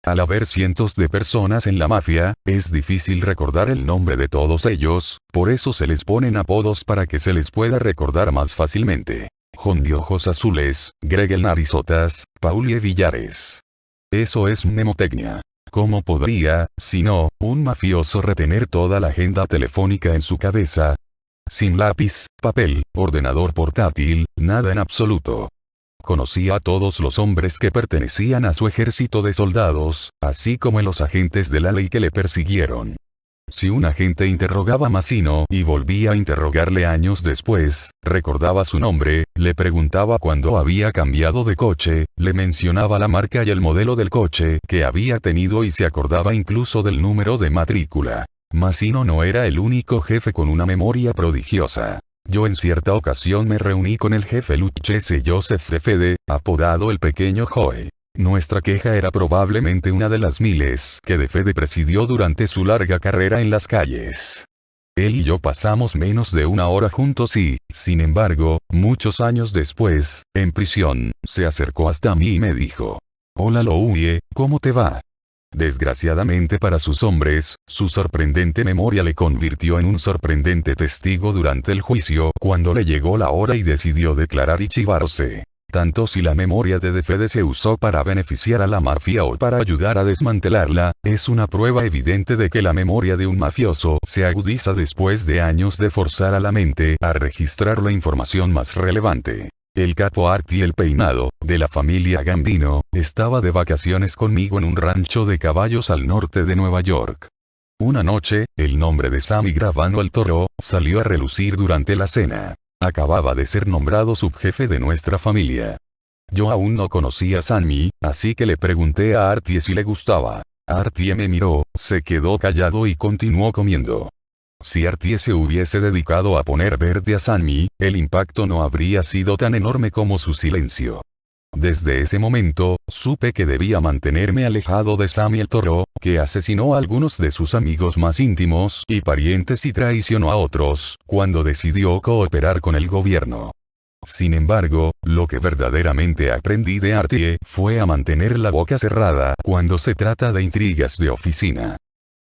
Al haber cientos de personas en la mafia, es difícil recordar el nombre de todos ellos, por eso se les ponen apodos para que se les pueda recordar más fácilmente. John de ojos azules, Greg el narizotas, Paulie Villares. Eso es mnemotecnia. ¿Cómo podría, si no, un mafioso retener toda la agenda telefónica en su cabeza? Sin lápiz, papel, ordenador portátil, nada en absoluto. Conocía a todos los hombres que pertenecían a su ejército de soldados, así como a los agentes de la ley que le persiguieron. Si un agente interrogaba a Massino y volvía a interrogarle años después, recordaba su nombre, le preguntaba cuándo había cambiado de coche, le mencionaba la marca y el modelo del coche que había tenido y se acordaba incluso del número de matrícula. Massino no era el único jefe con una memoria prodigiosa. Yo en cierta ocasión me reuní con el jefe Lucchese Joseph de Fede, apodado el pequeño Joe. Nuestra queja era probablemente una de las miles que de Fede presidió durante su larga carrera en las calles. Él y yo pasamos menos de una hora juntos y, sin embargo, muchos años después, en prisión, se acercó hasta mí y me dijo: «Hola Louie, ¿cómo te va?». Desgraciadamente para sus hombres, su sorprendente memoria le convirtió en un sorprendente testigo durante el juicio cuando le llegó la hora y decidió declarar y chivarse. Tanto si la memoria de Fede se usó para beneficiar a la mafia o para ayudar a desmantelarla, es una prueba evidente de que la memoria de un mafioso se agudiza después de años de forzar a la mente a registrar la información más relevante. El capo Artie el Peinado, de la familia Gambino, estaba de vacaciones conmigo en un rancho de caballos al norte de Nueva York. Una noche, el nombre de Sammy Gravano el Toro salió a relucir durante la cena. Acababa de ser nombrado subjefe de nuestra familia. Yo aún no conocía a Sammy, así que le pregunté a Artie si le gustaba. Artie me miró, se quedó callado y continuó comiendo. Si Artie se hubiese dedicado a poner verde a Sammy, el impacto no habría sido tan enorme como su silencio. Desde ese momento, supe que debía mantenerme alejado de Sammy el Toro, que asesinó a algunos de sus amigos más íntimos y parientes y traicionó a otros, cuando decidió cooperar con el gobierno. Sin embargo, lo que verdaderamente aprendí de Artie fue a mantener la boca cerrada cuando se trata de intrigas de oficina.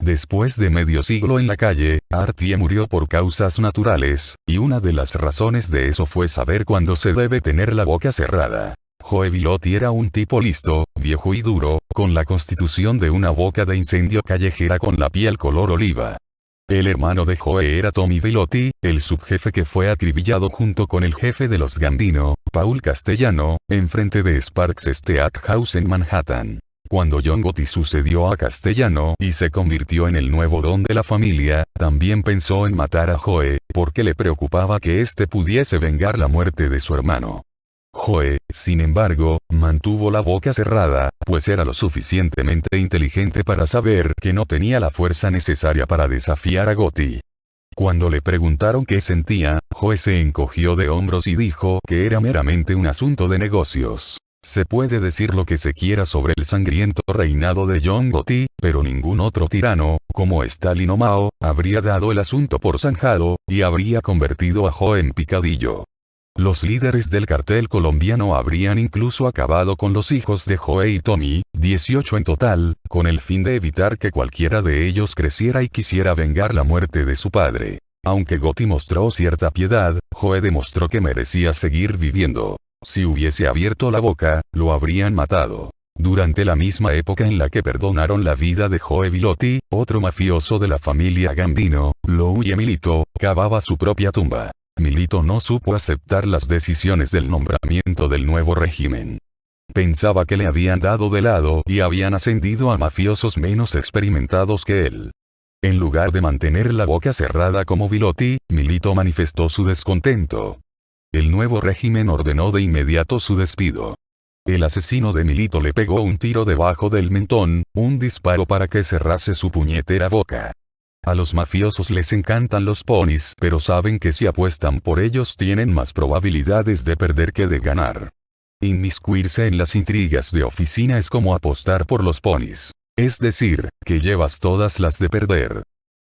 Después de medio siglo en la calle, Artie murió por causas naturales, y una de las razones de eso fue saber cuándo se debe tener la boca cerrada. Joe Bilotti era un tipo listo, viejo y duro, con la constitución de una boca de incendio callejera con la piel color oliva. El hermano de Joe era Tommy Bilotti, el subjefe que fue acribillado junto con el jefe de los Gambino, Paul Castellano, enfrente de Sparks Steakhouse en Manhattan. Cuando John Gotti sucedió a Castellano y se convirtió en el nuevo don de la familia, también pensó en matar a Joe, porque le preocupaba que éste pudiese vengar la muerte de su hermano. Joe, sin embargo, mantuvo la boca cerrada, pues era lo suficientemente inteligente para saber que no tenía la fuerza necesaria para desafiar a Gotti. Cuando le preguntaron qué sentía, Joe se encogió de hombros y dijo que era meramente un asunto de negocios. Se puede decir lo que se quiera sobre el sangriento reinado de John Gotti, pero ningún otro tirano, como Stalin o Mao, habría dado el asunto por zanjado, y habría convertido a Joe en picadillo. Los líderes del cartel colombiano habrían incluso acabado con los hijos de Joe y Tommy, 18 en total, con el fin de evitar que cualquiera de ellos creciera y quisiera vengar la muerte de su padre. Aunque Gotti mostró cierta piedad, Joe demostró que merecía seguir viviendo. Si hubiese abierto la boca, lo habrían matado. Durante la misma época en la que perdonaron la vida de Joe Bilotti, otro mafioso de la familia Gambino, Louie Milito, cavaba su propia tumba. Milito no supo aceptar las decisiones del nombramiento del nuevo régimen. Pensaba que le habían dado de lado y habían ascendido a mafiosos menos experimentados que él. En lugar de mantener la boca cerrada como Bilotti, Milito manifestó su descontento. El nuevo régimen ordenó de inmediato su despido. El asesino de Milito le pegó un tiro debajo del mentón, un disparo para que cerrase su puñetera boca. A los mafiosos les encantan los ponis, pero saben que si apuestan por ellos tienen más probabilidades de perder que de ganar. Inmiscuirse en las intrigas de oficina es como apostar por los ponis. Es decir, que llevas todas las de perder.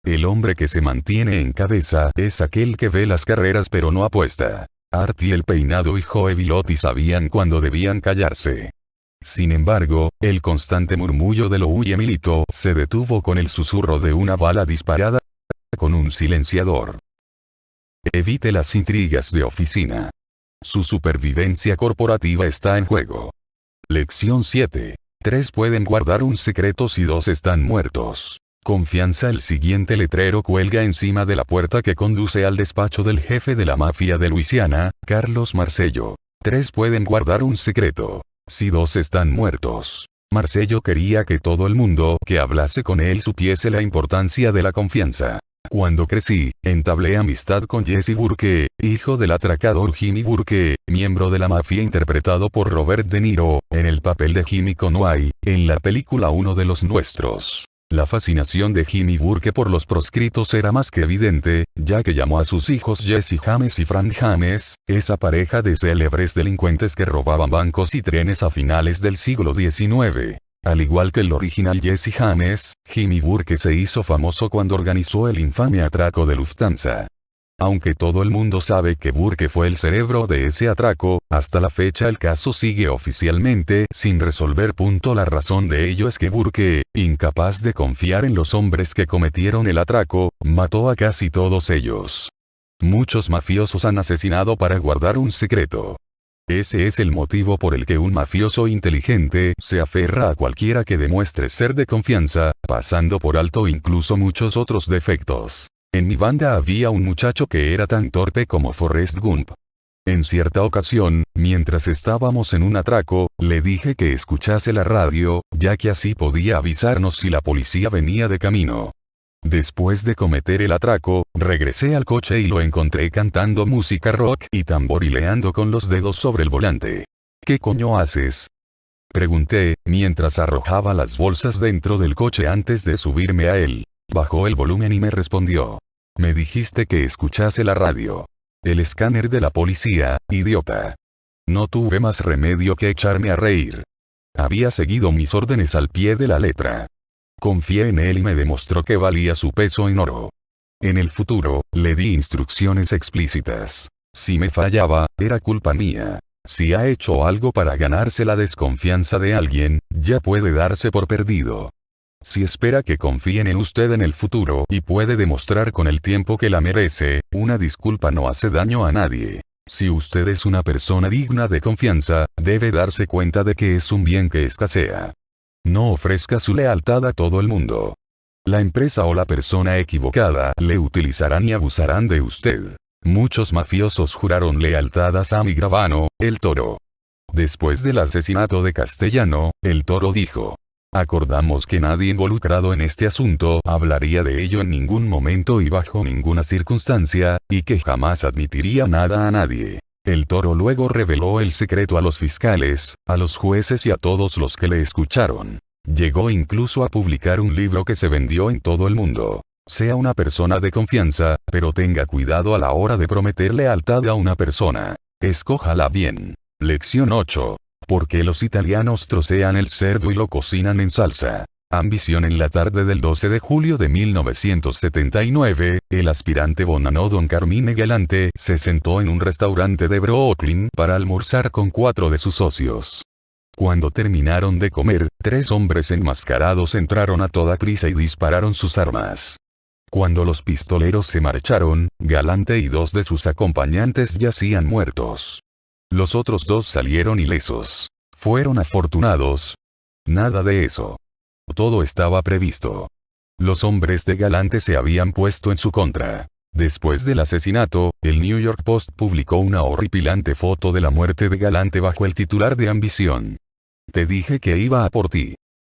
El hombre que se mantiene en cabeza es aquel que ve las carreras pero no apuesta. Artie el Peinado y Joe Bilotti sabían cuándo debían callarse. Sin embargo, el constante murmullo de lo huye Milito se detuvo con el susurro de una bala disparada con un silenciador. Evite las intrigas de oficina. Su supervivencia corporativa está en juego. Lección 7. 3 pueden guardar un secreto si 2 están muertos. Confianza. El siguiente letrero cuelga encima de la puerta que conduce al despacho del jefe de la mafia de Luisiana, Carlos Marcello. 3 pueden guardar un secreto si 2 están muertos. Marcello quería que todo el mundo que hablase con él supiese la importancia de la confianza. Cuando crecí, entablé amistad con Jesse Burke, hijo del atracador Jimmy Burke, miembro de la mafia interpretado por Robert De Niro, en el papel de Jimmy Conway, en la película Uno de los Nuestros. La fascinación de Jimmy Burke por los proscritos era más que evidente, ya que llamó a sus hijos Jesse James y Frank James, esa pareja de célebres delincuentes que robaban bancos y trenes a finales del siglo XIX. Al igual que el original Jesse James, Jimmy Burke se hizo famoso cuando organizó el infame atraco de Lufthansa. Aunque todo el mundo sabe que Burke fue el cerebro de ese atraco, hasta la fecha el caso sigue oficialmente sin resolver. La razón de ello es que Burke, incapaz de confiar en los hombres que cometieron el atraco, mató a casi todos ellos. Muchos mafiosos han asesinado para guardar un secreto. Ese es el motivo por el que un mafioso inteligente se aferra a cualquiera que demuestre ser de confianza, pasando por alto incluso muchos otros defectos. En mi banda había un muchacho que era tan torpe como Forrest Gump. En cierta ocasión, mientras estábamos en un atraco, le dije que escuchase la radio, ya que así podía avisarnos si la policía venía de camino. Después de cometer el atraco, regresé al coche y lo encontré cantando música rock y tamborileando con los dedos sobre el volante. ¿Qué coño haces?, pregunté, mientras arrojaba las bolsas dentro del coche antes de subirme a él. Bajó el volumen y me respondió. Me dijiste que escuchase la radio. El escáner de la policía, idiota. No tuve más remedio que echarme a reír. Había seguido mis órdenes al pie de la letra. Confié en él y me demostró que valía su peso en oro. En el futuro, le di instrucciones explícitas. Si me fallaba, era culpa mía. Si ha hecho algo para ganarse la desconfianza de alguien, ya puede darse por perdido. Si espera que confíen en usted en el futuro y puede demostrar con el tiempo que la merece, una disculpa no hace daño a nadie. Si usted es una persona digna de confianza, debe darse cuenta de que es un bien que escasea. No ofrezca su lealtad a todo el mundo. La empresa o la persona equivocada le utilizarán y abusarán de usted. Muchos mafiosos juraron lealtad a Sammy Gravano, el Toro. Después del asesinato de Castellano, el Toro dijo: acordamos que nadie involucrado en este asunto hablaría de ello en ningún momento y bajo ninguna circunstancia, y que jamás admitiría nada a nadie. El Toro luego reveló el secreto a los fiscales, a los jueces y a todos los que le escucharon. Llegó incluso a publicar un libro que se vendió en todo el mundo. Sea una persona de confianza, pero tenga cuidado a la hora de prometer lealtad a una persona. Escójala bien. Lección 8. ¿Por qué los italianos trocean el cerdo y lo cocinan en salsa? Ambición. En la tarde del 12 de julio de 1979, el aspirante Bonanno Don Carmine Galante se sentó en un restaurante de Brooklyn para almorzar con 4 de sus socios. Cuando terminaron de comer, 3 hombres enmascarados entraron a toda prisa y dispararon sus armas. Cuando los pistoleros se marcharon, Galante y 2 de sus acompañantes yacían muertos. Los otros 2 salieron ilesos. ¿Fueron afortunados? Nada de eso. Todo estaba previsto. Los hombres de Galante se habían puesto en su contra. Después del asesinato, el New York Post publicó una horripilante foto de la muerte de Galante bajo el titular de Ambición. Te dije que iba a por ti.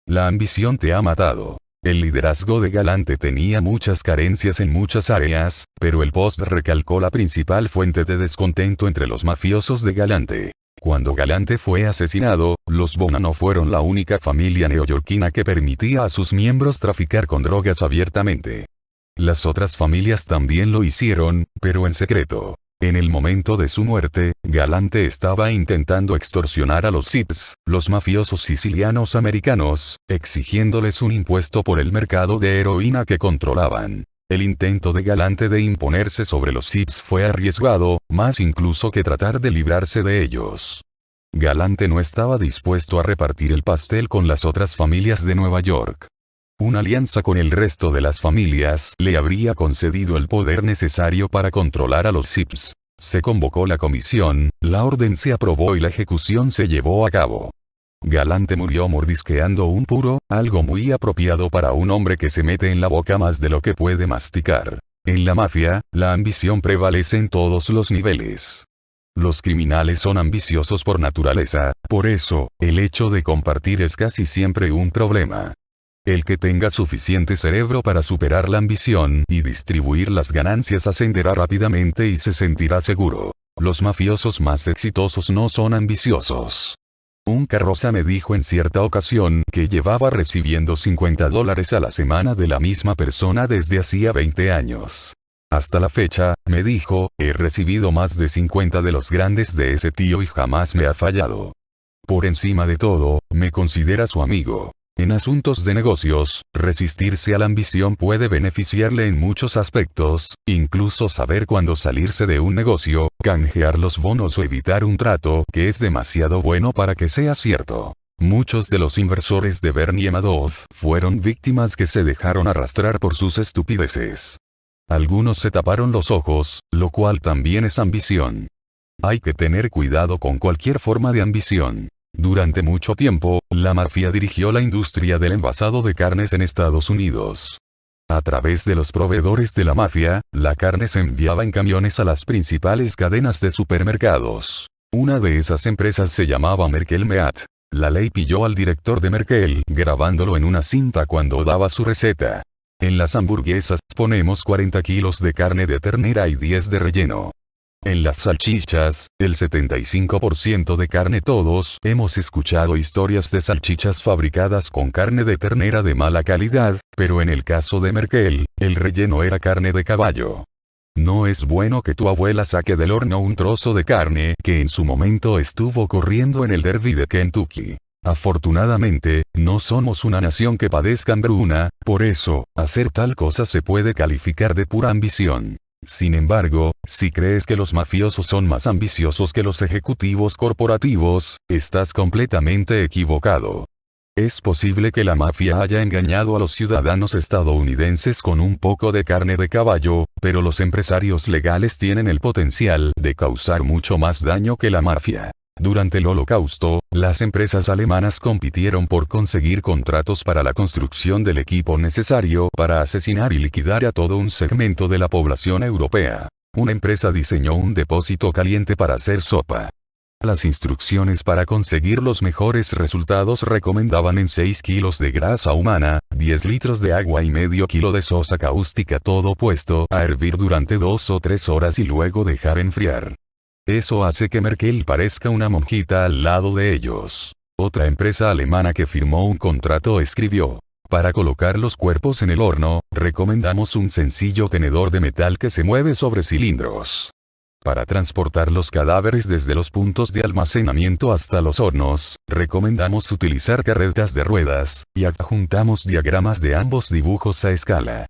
La ambición te ha matado. El liderazgo de Galante tenía muchas carencias en muchas áreas, pero el Post recalcó la principal fuente de descontento entre los mafiosos de Galante. Cuando Galante fue asesinado, los Bona no fueron la única familia neoyorquina que permitía a sus miembros traficar con drogas abiertamente. Las otras familias también lo hicieron, pero en secreto. En el momento de su muerte, Galante estaba intentando extorsionar a los Zips, los mafiosos sicilianos americanos, exigiéndoles un impuesto por el mercado de heroína que controlaban. El intento de Galante de imponerse sobre los Zips fue arriesgado, más incluso que tratar de librarse de ellos. Galante no estaba dispuesto a repartir el pastel con las otras familias de Nueva York. Una alianza con el resto de las familias le habría concedido el poder necesario para controlar a los Zips. Se convocó la comisión, la orden se aprobó y la ejecución se llevó a cabo. Galante murió mordisqueando un puro, algo muy apropiado para un hombre que se mete en la boca más de lo que puede masticar. En la mafia, la ambición prevalece en todos los niveles. Los criminales son ambiciosos por naturaleza, por eso, el hecho de compartir es casi siempre un problema. El que tenga suficiente cerebro para superar la ambición y distribuir las ganancias ascenderá rápidamente y se sentirá seguro. Los mafiosos más exitosos no son ambiciosos. Un Carroza me dijo en cierta ocasión que llevaba recibiendo $50 a la semana de la misma persona desde hacía 20 años. Hasta la fecha, me dijo, he recibido más de 50 de los grandes de ese tío y jamás me ha fallado. Por encima de todo, me considera su amigo. En asuntos de negocios, resistirse a la ambición puede beneficiarle en muchos aspectos, incluso saber cuándo salirse de un negocio, canjear los bonos o evitar un trato que es demasiado bueno para que sea cierto. Muchos de los inversores de Bernie Madoff fueron víctimas que se dejaron arrastrar por sus estupideces. Algunos se taparon los ojos, lo cual también es ambición. Hay que tener cuidado con cualquier forma de ambición. Durante mucho tiempo, la mafia dirigió la industria del envasado de carnes en Estados Unidos. A través de los proveedores de la mafia, la carne se enviaba en camiones a las principales cadenas de supermercados. Una de esas empresas se llamaba Merkel Meat. La ley pilló al director de Merkel, grabándolo en una cinta cuando daba su receta. En las hamburguesas ponemos 40 kilos de carne de ternera y 10 de relleno. En las salchichas, el 75% de carne. Todos hemos escuchado historias de salchichas fabricadas con carne de ternera de mala calidad, pero en el caso de Merkel, el relleno era carne de caballo. No es bueno que tu abuela saque del horno un trozo de carne que en su momento estuvo corriendo en el Derby de Kentucky. Afortunadamente, no somos una nación que padezca hambruna, por eso, hacer tal cosa se puede calificar de pura ambición. Sin embargo, si crees que los mafiosos son más ambiciosos que los ejecutivos corporativos, estás completamente equivocado. Es posible que la mafia haya engañado a los ciudadanos estadounidenses con un poco de carne de caballo, pero los empresarios legales tienen el potencial de causar mucho más daño que la mafia. Durante el Holocausto, las empresas alemanas compitieron por conseguir contratos para la construcción del equipo necesario para asesinar y liquidar a todo un segmento de la población europea. Una empresa diseñó un depósito caliente para hacer sopa. Las instrucciones para conseguir los mejores resultados recomendaban en 6 kilos de grasa humana, 10 litros de agua y medio kilo de sosa cáustica, todo puesto a hervir durante 2 o 3 horas y luego dejar enfriar. Eso hace que Merkel parezca una monjita al lado de ellos. Otra empresa alemana que firmó un contrato escribió: para colocar los cuerpos en el horno, recomendamos un sencillo tenedor de metal que se mueve sobre cilindros. Para transportar los cadáveres desde los puntos de almacenamiento hasta los hornos, recomendamos utilizar carretas de ruedas, y adjuntamos diagramas de ambos dibujos a escala.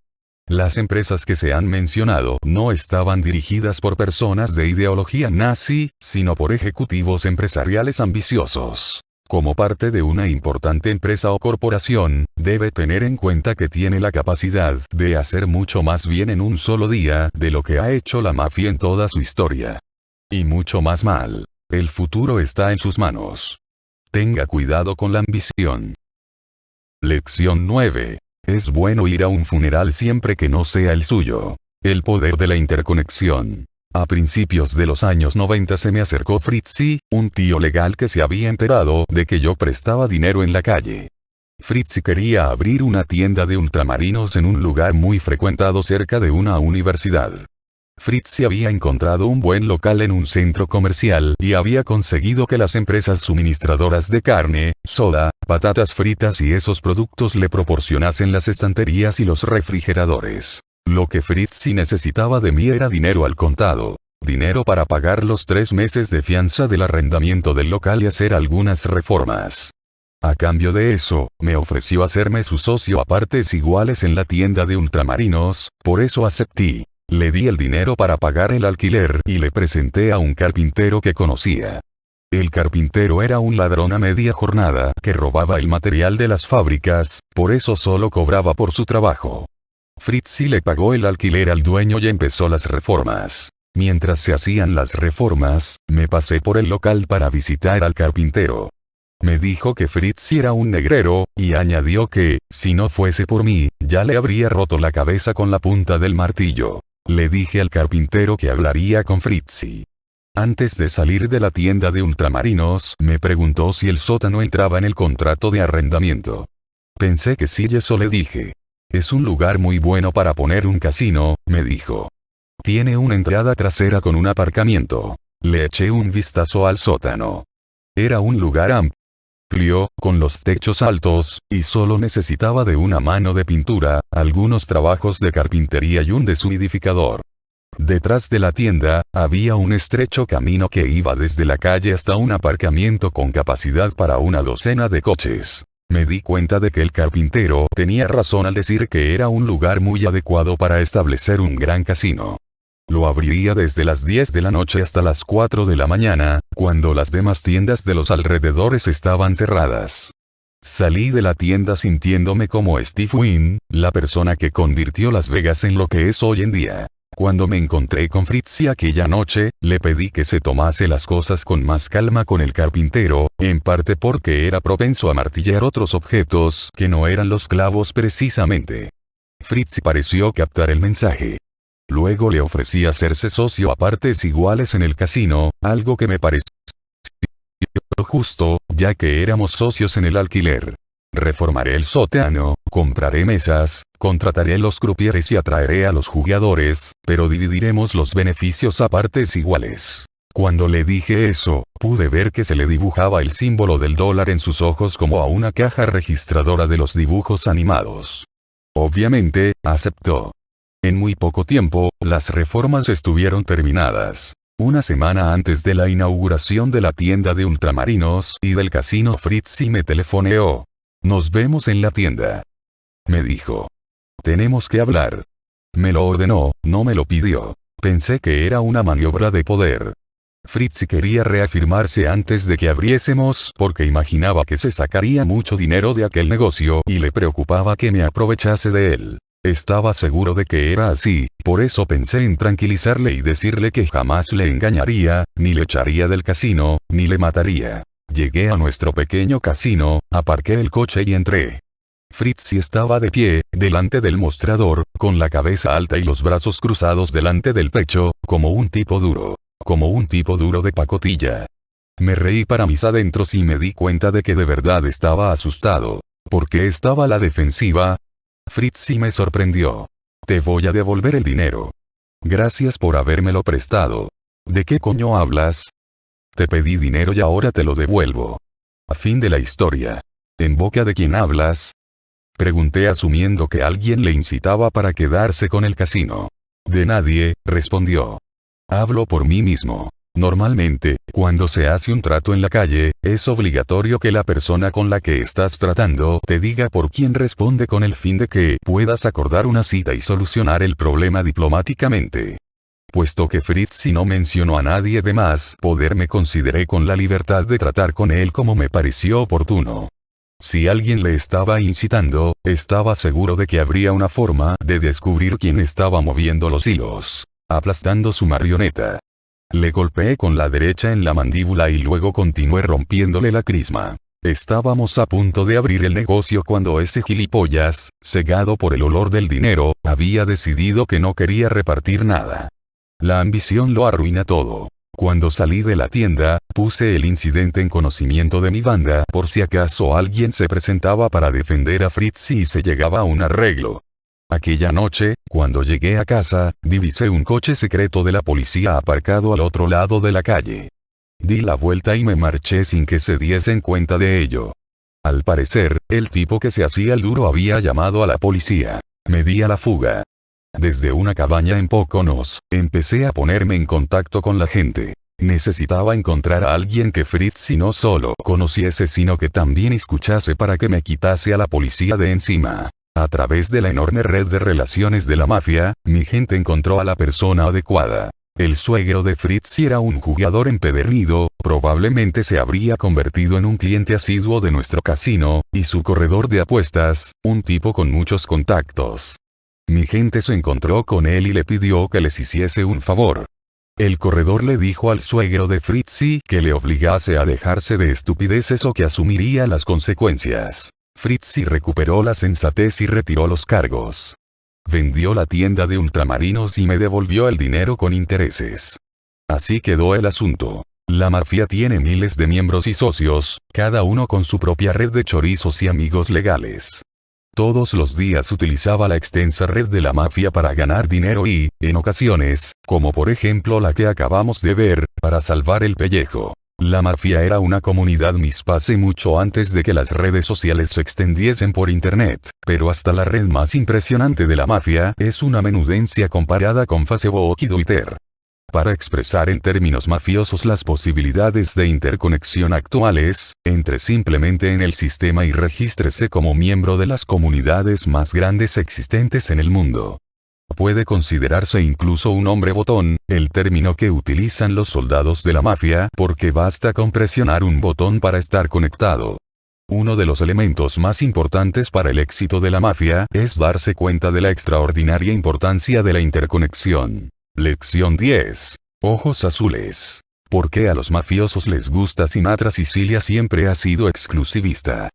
Las empresas que se han mencionado no estaban dirigidas por personas de ideología nazi, sino por ejecutivos empresariales ambiciosos. Como parte de una importante empresa o corporación, debe tener en cuenta que tiene la capacidad de hacer mucho más bien en un solo día de lo que ha hecho la mafia en toda su historia. Y mucho más mal. El futuro está en sus manos. Tenga cuidado con la ambición. Lección 9. Es bueno ir a un funeral siempre que no sea el suyo. El poder de la interconexión. A principios de los años 90 se me acercó Fritzi, un tío legal que se había enterado de que yo prestaba dinero en la calle. Fritzi quería abrir una tienda de ultramarinos en un lugar muy frecuentado cerca de una universidad. Fritzi había encontrado un buen local en un centro comercial y había conseguido que las empresas suministradoras de carne, soda, patatas fritas y esos productos le proporcionasen las estanterías y los refrigeradores. Lo que Fritzi necesitaba de mí era dinero al contado. Dinero para pagar los 3 meses de fianza del arrendamiento del local y hacer algunas reformas. A cambio de eso, me ofreció hacerme su socio a partes iguales en la tienda de ultramarinos, por eso acepté. Le di el dinero para pagar el alquiler y le presenté a un carpintero que conocía. El carpintero era un ladrón a media jornada que robaba el material de las fábricas, por eso solo cobraba por su trabajo. Fritzi le pagó el alquiler al dueño y empezó las reformas. Mientras se hacían las reformas, me pasé por el local para visitar al carpintero. Me dijo que Fritzi era un negrero, y añadió que, si no fuese por mí, ya le habría roto la cabeza con la punta del martillo. Le dije al carpintero que hablaría con Fritzi. Antes de salir de la tienda de ultramarinos, me preguntó si el sótano entraba en el contrato de arrendamiento. Pensé que sí y eso le dije. Es un lugar muy bueno para poner un casino, me dijo. Tiene una entrada trasera con un aparcamiento. Le eché un vistazo al sótano. Era un lugar amplio, con los techos altos, y solo necesitaba de una mano de pintura, algunos trabajos de carpintería y un deshumidificador. Detrás de la tienda, había un estrecho camino que iba desde la calle hasta un aparcamiento con capacidad para una docena de coches. Me di cuenta de que el carpintero tenía razón al decir que era un lugar muy adecuado para establecer un gran casino. Lo abriría desde las 10 de la noche hasta las 4 de la mañana, cuando las demás tiendas de los alrededores estaban cerradas. Salí de la tienda sintiéndome como Steve Wynn, la persona que convirtió Las Vegas en lo que es hoy en día. Cuando me encontré con Fritzi aquella noche, le pedí que se tomase las cosas con más calma con el carpintero, en parte porque era propenso a martillar otros objetos que no eran los clavos precisamente. Fritzi pareció captar el mensaje. Luego le ofrecí hacerse socio a partes iguales en el casino, algo que me pareció justo, ya que éramos socios en el alquiler. Reformaré el sótano, compraré mesas, contrataré los crupieres y atraeré a los jugadores, pero dividiremos los beneficios a partes iguales. Cuando le dije eso, pude ver que se le dibujaba el símbolo del dólar en sus ojos como a una caja registradora de los dibujos animados. Obviamente, aceptó. En muy poco tiempo, las reformas estuvieron terminadas. Una semana antes de la inauguración de la tienda de ultramarinos y del casino, Fritzi me telefoneó. Nos vemos en la tienda. Me dijo. Tenemos que hablar. Me lo ordenó, no me lo pidió. Pensé que era una maniobra de poder. Fritzi quería reafirmarse antes de que abriésemos porque imaginaba que se sacaría mucho dinero de aquel negocio y le preocupaba que me aprovechase de él. Estaba seguro de que era así, por eso pensé en tranquilizarle y decirle que jamás le engañaría, ni le echaría del casino, ni le mataría. Llegué a nuestro pequeño casino, aparqué el coche y entré. Fritzi estaba de pie, delante del mostrador, con la cabeza alta y los brazos cruzados delante del pecho, como un tipo duro de pacotilla. Me reí para mis adentros y me di cuenta de que de verdad estaba asustado. ¿Por qué estaba a la defensiva? Fritzi me sorprendió. Te voy a devolver el dinero. Gracias por habérmelo prestado. ¿De qué coño hablas? Te pedí dinero y ahora te lo devuelvo. A fin de la historia. ¿En boca de quién hablas? Pregunté asumiendo que alguien le incitaba para quedarse con el casino. De nadie, respondió. Hablo por mí mismo. Normalmente, cuando se hace un trato en la calle, es obligatorio que la persona con la que estás tratando te diga por quién responde con el fin de que puedas acordar una cita y solucionar el problema diplomáticamente. Puesto que Fritzi no mencionó a nadie de más poder, me consideré con la libertad de tratar con él como me pareció oportuno. Si alguien le estaba incitando, estaba seguro de que habría una forma de descubrir quién estaba moviendo los hilos, aplastando su marioneta. Le golpeé con la derecha en la mandíbula y luego continué rompiéndole la crisma. Estábamos a punto de abrir el negocio cuando ese gilipollas, cegado por el olor del dinero, había decidido que no quería repartir nada. La ambición lo arruina todo. Cuando salí de la tienda, puse el incidente en conocimiento de mi banda por si acaso alguien se presentaba para defender a Fritzy y se llegaba a un arreglo. Aquella noche, cuando llegué a casa, divisé un coche secreto de la policía aparcado al otro lado de la calle. Di la vuelta y me marché sin que se diesen cuenta de ello. Al parecer, el tipo que se hacía el duro había llamado a la policía. Me di a la fuga. Desde una cabaña en Poconos, empecé a ponerme en contacto con la gente. Necesitaba encontrar a alguien que Fritzy no solo conociese sino que también escuchase para que me quitase a la policía de encima. A través de la enorme red de relaciones de la mafia, mi gente encontró a la persona adecuada. El suegro de Fritzy era un jugador empedernido, probablemente se habría convertido en un cliente asiduo de nuestro casino, y su corredor de apuestas, un tipo con muchos contactos. Mi gente se encontró con él y le pidió que les hiciese un favor. El corredor le dijo al suegro de Fritzy que le obligase a dejarse de estupideces o que asumiría las consecuencias. Fritzy recuperó la sensatez y retiró los cargos. Vendió la tienda de ultramarinos y me devolvió el dinero con intereses. Así quedó el asunto. La mafia tiene miles de miembros y socios, cada uno con su propia red de chorizos y amigos legales. Todos los días utilizaba la extensa red de la mafia para ganar dinero y, en ocasiones, como por ejemplo la que acabamos de ver, para salvar el pellejo. La mafia era una comunidad mispase mucho antes de que las redes sociales se extendiesen por internet, pero hasta la red más impresionante de la mafia es una menudencia comparada con Facebook y Twitter. Para expresar en términos mafiosos las posibilidades de interconexión actuales, entre simplemente en el sistema y regístrese como miembro de las comunidades más grandes existentes en el mundo. Puede considerarse incluso un hombre botón, el término que utilizan los soldados de la mafia, porque basta con presionar un botón para estar conectado. Uno de los elementos más importantes para el éxito de la mafia es darse cuenta de la extraordinaria importancia de la interconexión. Lección 10. Ojos azules. ¿Por qué a los mafiosos les gusta Sinatra? Sicilia siempre ha sido exclusivista.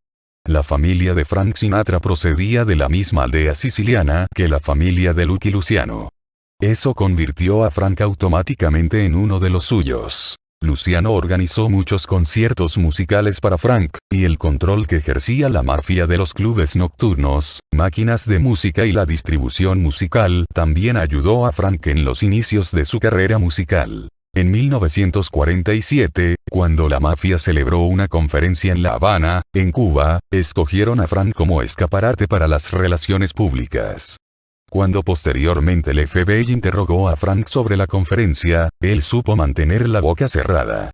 La familia de Frank Sinatra procedía de la misma aldea siciliana que la familia de Lucky Luciano. Eso convirtió a Frank automáticamente en uno de los suyos. Luciano organizó muchos conciertos musicales para Frank, y el control que ejercía la mafia de los clubes nocturnos, máquinas de música y la distribución musical también ayudó a Frank en los inicios de su carrera musical. En 1947, cuando la mafia celebró una conferencia en La Habana, en Cuba, escogieron a Frank como escaparate para las relaciones públicas. Cuando posteriormente el FBI interrogó a Frank sobre la conferencia, él supo mantener la boca cerrada.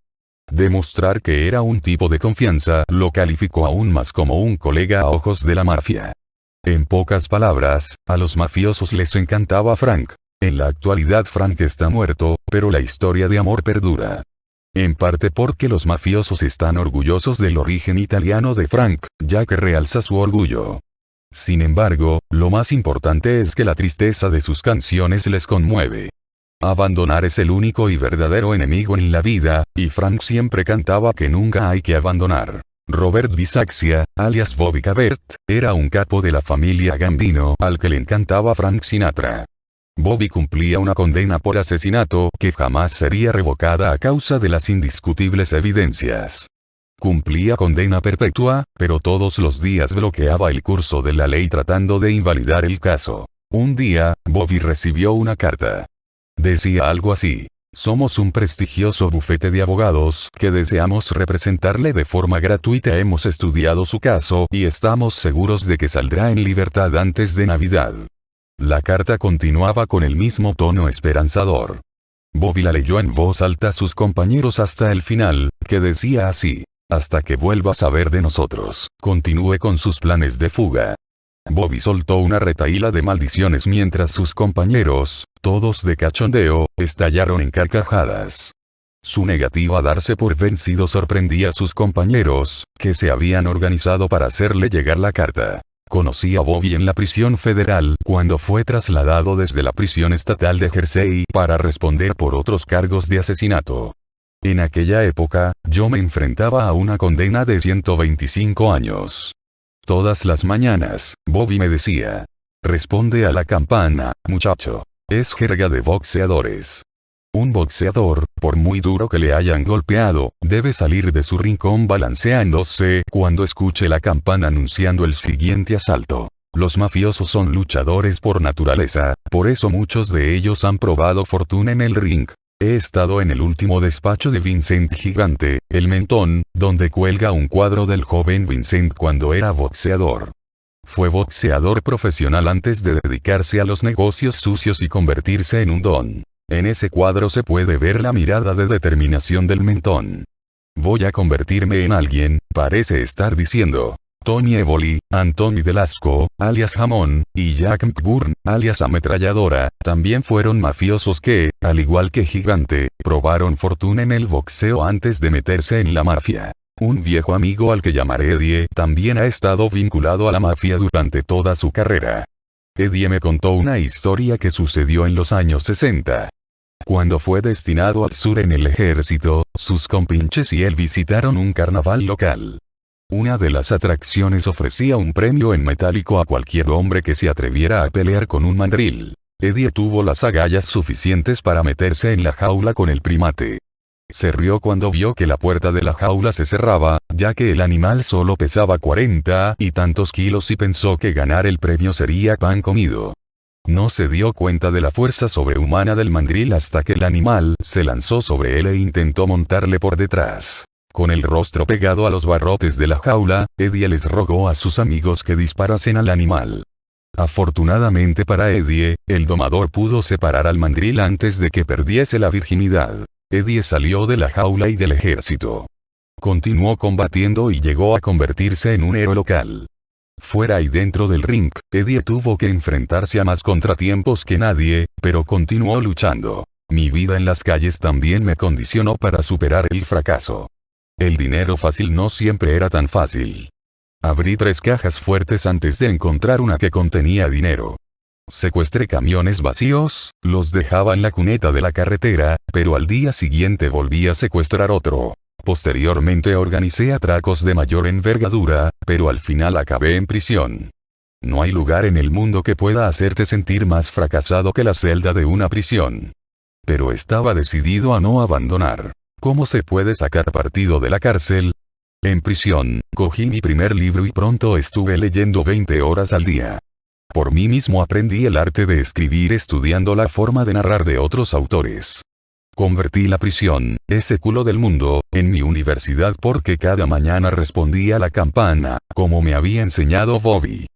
Demostrar que era un tipo de confianza lo calificó aún más como un colega a ojos de la mafia. En pocas palabras, a los mafiosos les encantaba Frank. En la actualidad Frank está muerto, pero la historia de amor perdura. En parte porque los mafiosos están orgullosos del origen italiano de Frank, ya que realza su orgullo. Sin embargo, lo más importante es que la tristeza de sus canciones les conmueve. Abandonar es el único y verdadero enemigo en la vida, y Frank siempre cantaba que nunca hay que abandonar. Robert Bisaccia, alias Bobby Cabert, era un capo de la familia Gambino al que le encantaba Frank Sinatra. Bobby cumplía una condena por asesinato que jamás sería revocada a causa de las indiscutibles evidencias. Cumplía condena perpetua, pero todos los días bloqueaba el curso de la ley tratando de invalidar el caso. Un día, Bobby recibió una carta. Decía algo así: somos un prestigioso bufete de abogados que deseamos representarle de forma gratuita. Hemos estudiado su caso y estamos seguros de que saldrá en libertad antes de Navidad. La carta continuaba con el mismo tono esperanzador. Bobby la leyó en voz alta a sus compañeros hasta el final, que decía así: hasta que vuelva a saber de nosotros, continúe con sus planes de fuga. Bobby soltó una retahíla de maldiciones mientras sus compañeros, todos de cachondeo, estallaron en carcajadas. Su negativa a darse por vencido sorprendía a sus compañeros, que se habían organizado para hacerle llegar la carta. Conocí a Bobby en la prisión federal cuando fue trasladado desde la prisión estatal de Jersey para responder por otros cargos de asesinato. En aquella época, yo me enfrentaba a una condena de 125 años. Todas las mañanas, Bobby me decía: responde a la campana, muchacho. Es jerga de boxeadores. Un boxeador, por muy duro que le hayan golpeado, debe salir de su rincón balanceándose cuando escuche la campana anunciando el siguiente asalto. Los mafiosos son luchadores por naturaleza, por eso muchos de ellos han probado fortuna en el ring. He estado en el último despacho de Vincent Gigante, el mentón, donde cuelga un cuadro del joven Vincent cuando era boxeador. Fue boxeador profesional antes de dedicarse a los negocios sucios y convertirse en un don. En ese cuadro se puede ver la mirada de determinación del mentón. Voy a convertirme en alguien, parece estar diciendo. Tony Evoli, Anthony Delasco, alias Jamón, y Jack McBurn, alias Ametralladora, también fueron mafiosos que, al igual que Gigante, probaron fortuna en el boxeo antes de meterse en la mafia. Un viejo amigo al que llamaré Eddie también ha estado vinculado a la mafia durante toda su carrera. Eddie me contó una historia que sucedió en los años 60. Cuando fue destinado al sur en el ejército, sus compinches y él visitaron un carnaval local. Una de las atracciones ofrecía un premio en metálico a cualquier hombre que se atreviera a pelear con un mandril. Eddie tuvo las agallas suficientes para meterse en la jaula con el primate. Se rió cuando vio que la puerta de la jaula se cerraba, ya que el animal solo pesaba 40 y tantos kilos y pensó que ganar el premio sería pan comido. No se dio cuenta de la fuerza sobrehumana del mandril hasta que el animal se lanzó sobre él e intentó montarle por detrás. Con el rostro pegado a los barrotes de la jaula, Eddie les rogó a sus amigos que disparasen al animal. Afortunadamente para Eddie, el domador pudo separar al mandril antes de que perdiese la virginidad. Eddie salió de la jaula y del ejército. Continuó combatiendo y llegó a convertirse en un héroe local. Fuera y dentro del ring, Eddie tuvo que enfrentarse a más contratiempos que nadie, pero continuó luchando. Mi vida en las calles también me condicionó para superar el fracaso. El dinero fácil no siempre era tan fácil. Abrí 3 cajas fuertes antes de encontrar una que contenía dinero. Secuestré camiones vacíos, los dejaba en la cuneta de la carretera, pero al día siguiente volví a secuestrar otro. Posteriormente organicé atracos de mayor envergadura, pero al final acabé en prisión. No hay lugar en el mundo que pueda hacerte sentir más fracasado que la celda de una prisión. Pero estaba decidido a no abandonar. ¿Cómo se puede sacar partido de la cárcel? En prisión, cogí mi primer libro y pronto estuve leyendo 20 horas al día. Por mí mismo aprendí el arte de escribir estudiando la forma de narrar de otros autores. Convertí la prisión, ese culo del mundo, en mi universidad porque cada mañana respondía a la campana, como me había enseñado Bobby.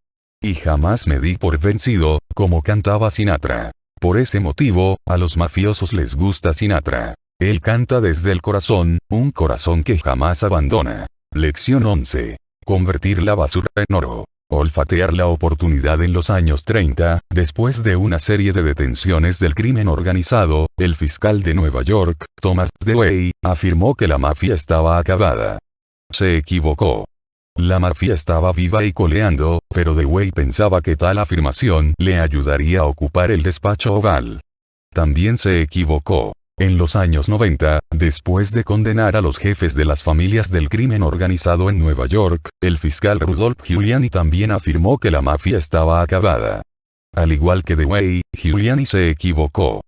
Y jamás me di por vencido, como cantaba Sinatra. Por ese motivo, a los mafiosos les gusta Sinatra. Él canta desde el corazón, un corazón que jamás abandona. Lección 11. Convertir la basura en oro. Olfatear la oportunidad. En los años 30, después de una serie de detenciones del crimen organizado, el fiscal de Nueva York, Thomas Dewey, afirmó que la mafia estaba acabada. Se equivocó. La mafia estaba viva y coleando, pero Dewey pensaba que tal afirmación le ayudaría a ocupar el despacho oval. También se equivocó. En los años 90, después de condenar a los jefes de las familias del crimen organizado en Nueva York, el fiscal Rudolph Giuliani también afirmó que la mafia estaba acabada. Al igual que Dewey, Giuliani se equivocó.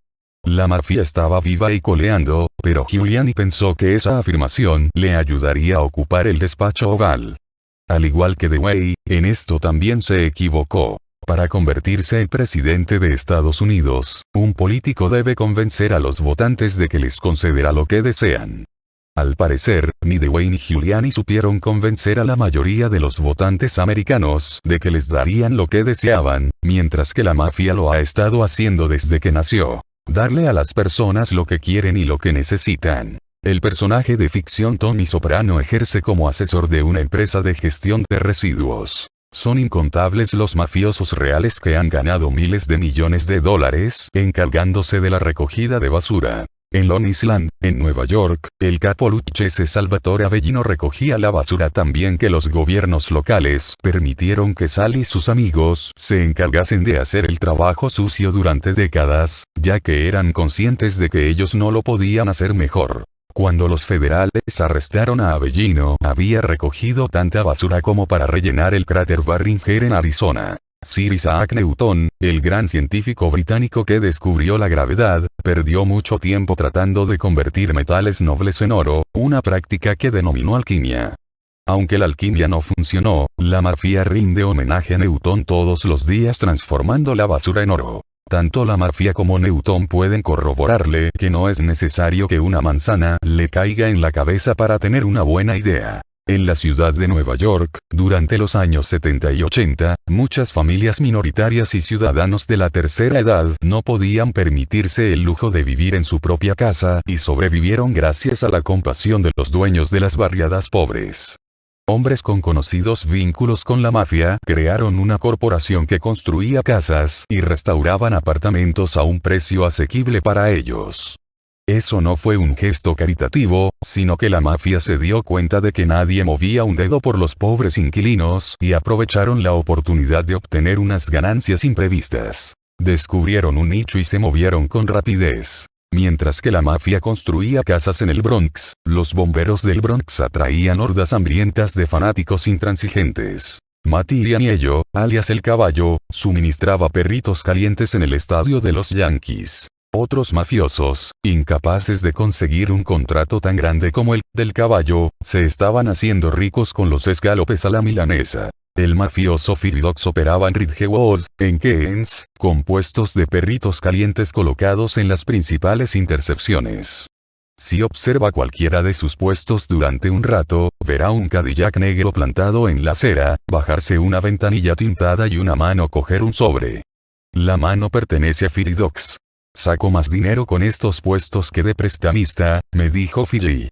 La mafia estaba viva y coleando, pero Giuliani pensó que esa afirmación le ayudaría a ocupar el despacho oval. Al igual que Dewey, en esto también se equivocó. Para convertirse en presidente de Estados Unidos, un político debe convencer a los votantes de que les concederá lo que desean. Al parecer, ni Dewey ni Giuliani supieron convencer a la mayoría de los votantes americanos de que les darían lo que deseaban, mientras que la mafia lo ha estado haciendo desde que nació. Darle a las personas lo que quieren y lo que necesitan. El personaje de ficción Tony Soprano ejerce como asesor de una empresa de gestión de residuos. Son incontables los mafiosos reales que han ganado miles de millones de dólares encargándose de la recogida de basura. En Long Island, en Nueva York, el capo Lucchese Salvatore Avellino recogía la basura tan bien que los gobiernos locales permitieron que Sal y sus amigos se encargasen de hacer el trabajo sucio durante décadas, ya que eran conscientes de que ellos no lo podían hacer mejor. Cuando los federales arrestaron a Avellino, había recogido tanta basura como para rellenar el cráter Barringer en Arizona. Sir Isaac Newton, el gran científico británico que descubrió la gravedad, perdió mucho tiempo tratando de convertir metales nobles en oro, una práctica que denominó alquimia. Aunque la alquimia no funcionó, la mafia rinde homenaje a Newton todos los días transformando la basura en oro. Tanto la mafia como Newton pueden corroborarle que no es necesario que una manzana le caiga en la cabeza para tener una buena idea. En la ciudad de Nueva York, durante los años 70 y 80, muchas familias minoritarias y ciudadanos de la tercera edad no podían permitirse el lujo de vivir en su propia casa y sobrevivieron gracias a la compasión de los dueños de las barriadas pobres. Hombres con conocidos vínculos con la mafia crearon una corporación que construía casas y restauraban apartamentos a un precio asequible para ellos. Eso no fue un gesto caritativo, sino que la mafia se dio cuenta de que nadie movía un dedo por los pobres inquilinos y aprovecharon la oportunidad de obtener unas ganancias imprevistas. Descubrieron un nicho y se movieron con rapidez. Mientras que la mafia construía casas en el Bronx, los bomberos del Bronx atraían hordas hambrientas de fanáticos intransigentes. Matty Ianiello, alias El Caballo, suministraba perritos calientes en el estadio de los Yankees. Otros mafiosos, incapaces de conseguir un contrato tan grande como el del Caballo, se estaban haciendo ricos con los escalopes a la milanesa. El mafioso Firidox operaba en Ridgewood, en Queens, con puestos de perritos calientes colocados en las principales intersecciones. Si observa cualquiera de sus puestos durante un rato, verá un Cadillac negro plantado en la acera, bajarse una ventanilla tintada y una mano coger un sobre. La mano pertenece a Firidox. Saco más dinero con estos puestos que de prestamista, me dijo Fiji.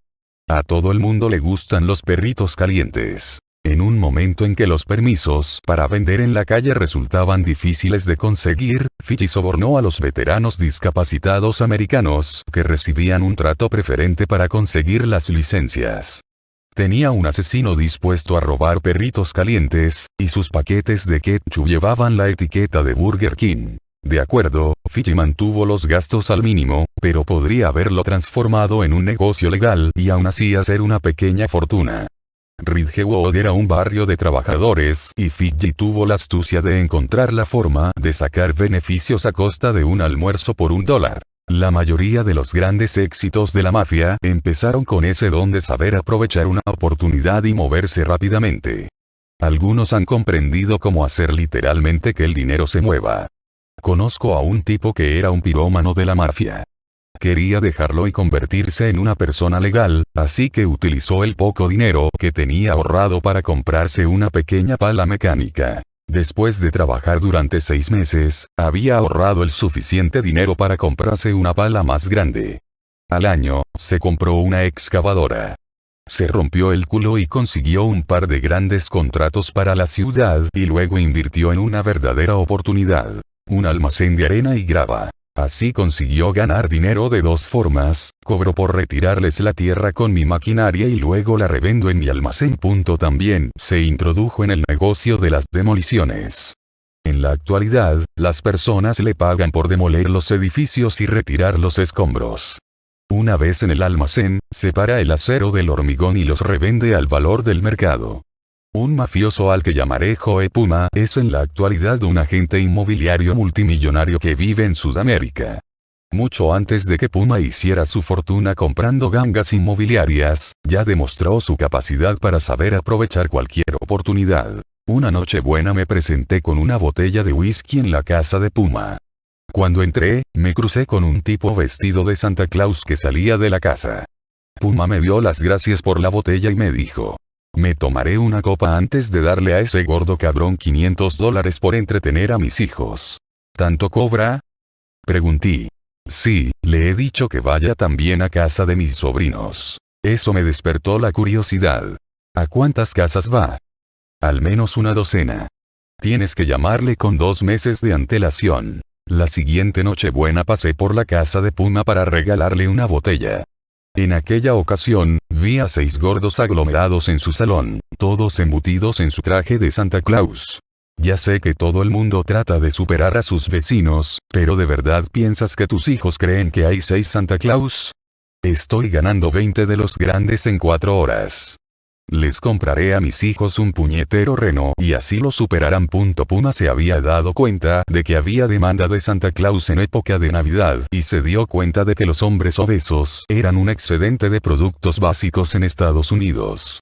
A todo el mundo le gustan los perritos calientes. En un momento en que los permisos para vender en la calle resultaban difíciles de conseguir, Fiji sobornó a los veteranos discapacitados americanos que recibían un trato preferente para conseguir las licencias. Tenía un asesino dispuesto a robar perritos calientes, y sus paquetes de ketchup llevaban la etiqueta de Burger King. De acuerdo, Fiji mantuvo los gastos al mínimo, pero podría haberlo transformado en un negocio legal y aún así hacer una pequeña fortuna. Ridgewood era un barrio de trabajadores y Fiji tuvo la astucia de encontrar la forma de sacar beneficios a costa de un almuerzo por $1. La mayoría de los grandes éxitos de la mafia empezaron con ese don de saber aprovechar una oportunidad y moverse rápidamente. Algunos han comprendido cómo hacer literalmente que el dinero se mueva. Conozco a un tipo que era un pirómano de la mafia. Quería dejarlo y convertirse en una persona legal, así que utilizó el poco dinero que tenía ahorrado para comprarse una pequeña pala mecánica. Después de trabajar durante 6 meses, había ahorrado el suficiente dinero para comprarse una pala más grande. Al año, se compró una excavadora. Se rompió el culo y consiguió un par de grandes contratos para la ciudad y luego invirtió en una verdadera oportunidad. Un almacén de arena y grava. Así consiguió ganar dinero de 2 formas, cobro por retirarles la tierra con mi maquinaria y luego la revendo en mi almacén. También se introdujo en el negocio de las demoliciones. En la actualidad, las personas le pagan por demoler los edificios y retirar los escombros. Una vez en el almacén, separa el acero del hormigón y los revende al valor del mercado. Un mafioso al que llamaré Joe Puma es en la actualidad un agente inmobiliario multimillonario que vive en Sudamérica. Mucho antes de que Puma hiciera su fortuna comprando gangas inmobiliarias, ya demostró su capacidad para saber aprovechar cualquier oportunidad. Una noche buena me presenté con una botella de whisky en la casa de Puma. Cuando entré, me crucé con un tipo vestido de Santa Claus que salía de la casa. Puma me dio las gracias por la botella y me dijo: me tomaré una copa antes de darle a ese gordo cabrón $500 por entretener a mis hijos. ¿Tanto cobra? Pregunté. Sí, le he dicho que vaya también a casa de mis sobrinos. Eso me despertó la curiosidad. ¿A cuántas casas va? Al menos una docena. Tienes que llamarle con 2 meses de antelación. La siguiente Nochebuena pasé por la casa de Puma para regalarle una botella. En aquella ocasión, vi a 6 gordos aglomerados en su salón, todos embutidos en su traje de Santa Claus. Ya sé que todo el mundo trata de superar a sus vecinos, pero ¿de verdad piensas que tus hijos creen que hay 6 Santa Claus? Estoy ganando 20 de los grandes en 4 horas. Les compraré a mis hijos un puñetero reno y así lo superarán. Puma se había dado cuenta de que había demanda de Santa Claus en época de Navidad y se dio cuenta de que los hombres obesos eran un excedente de productos básicos en Estados Unidos.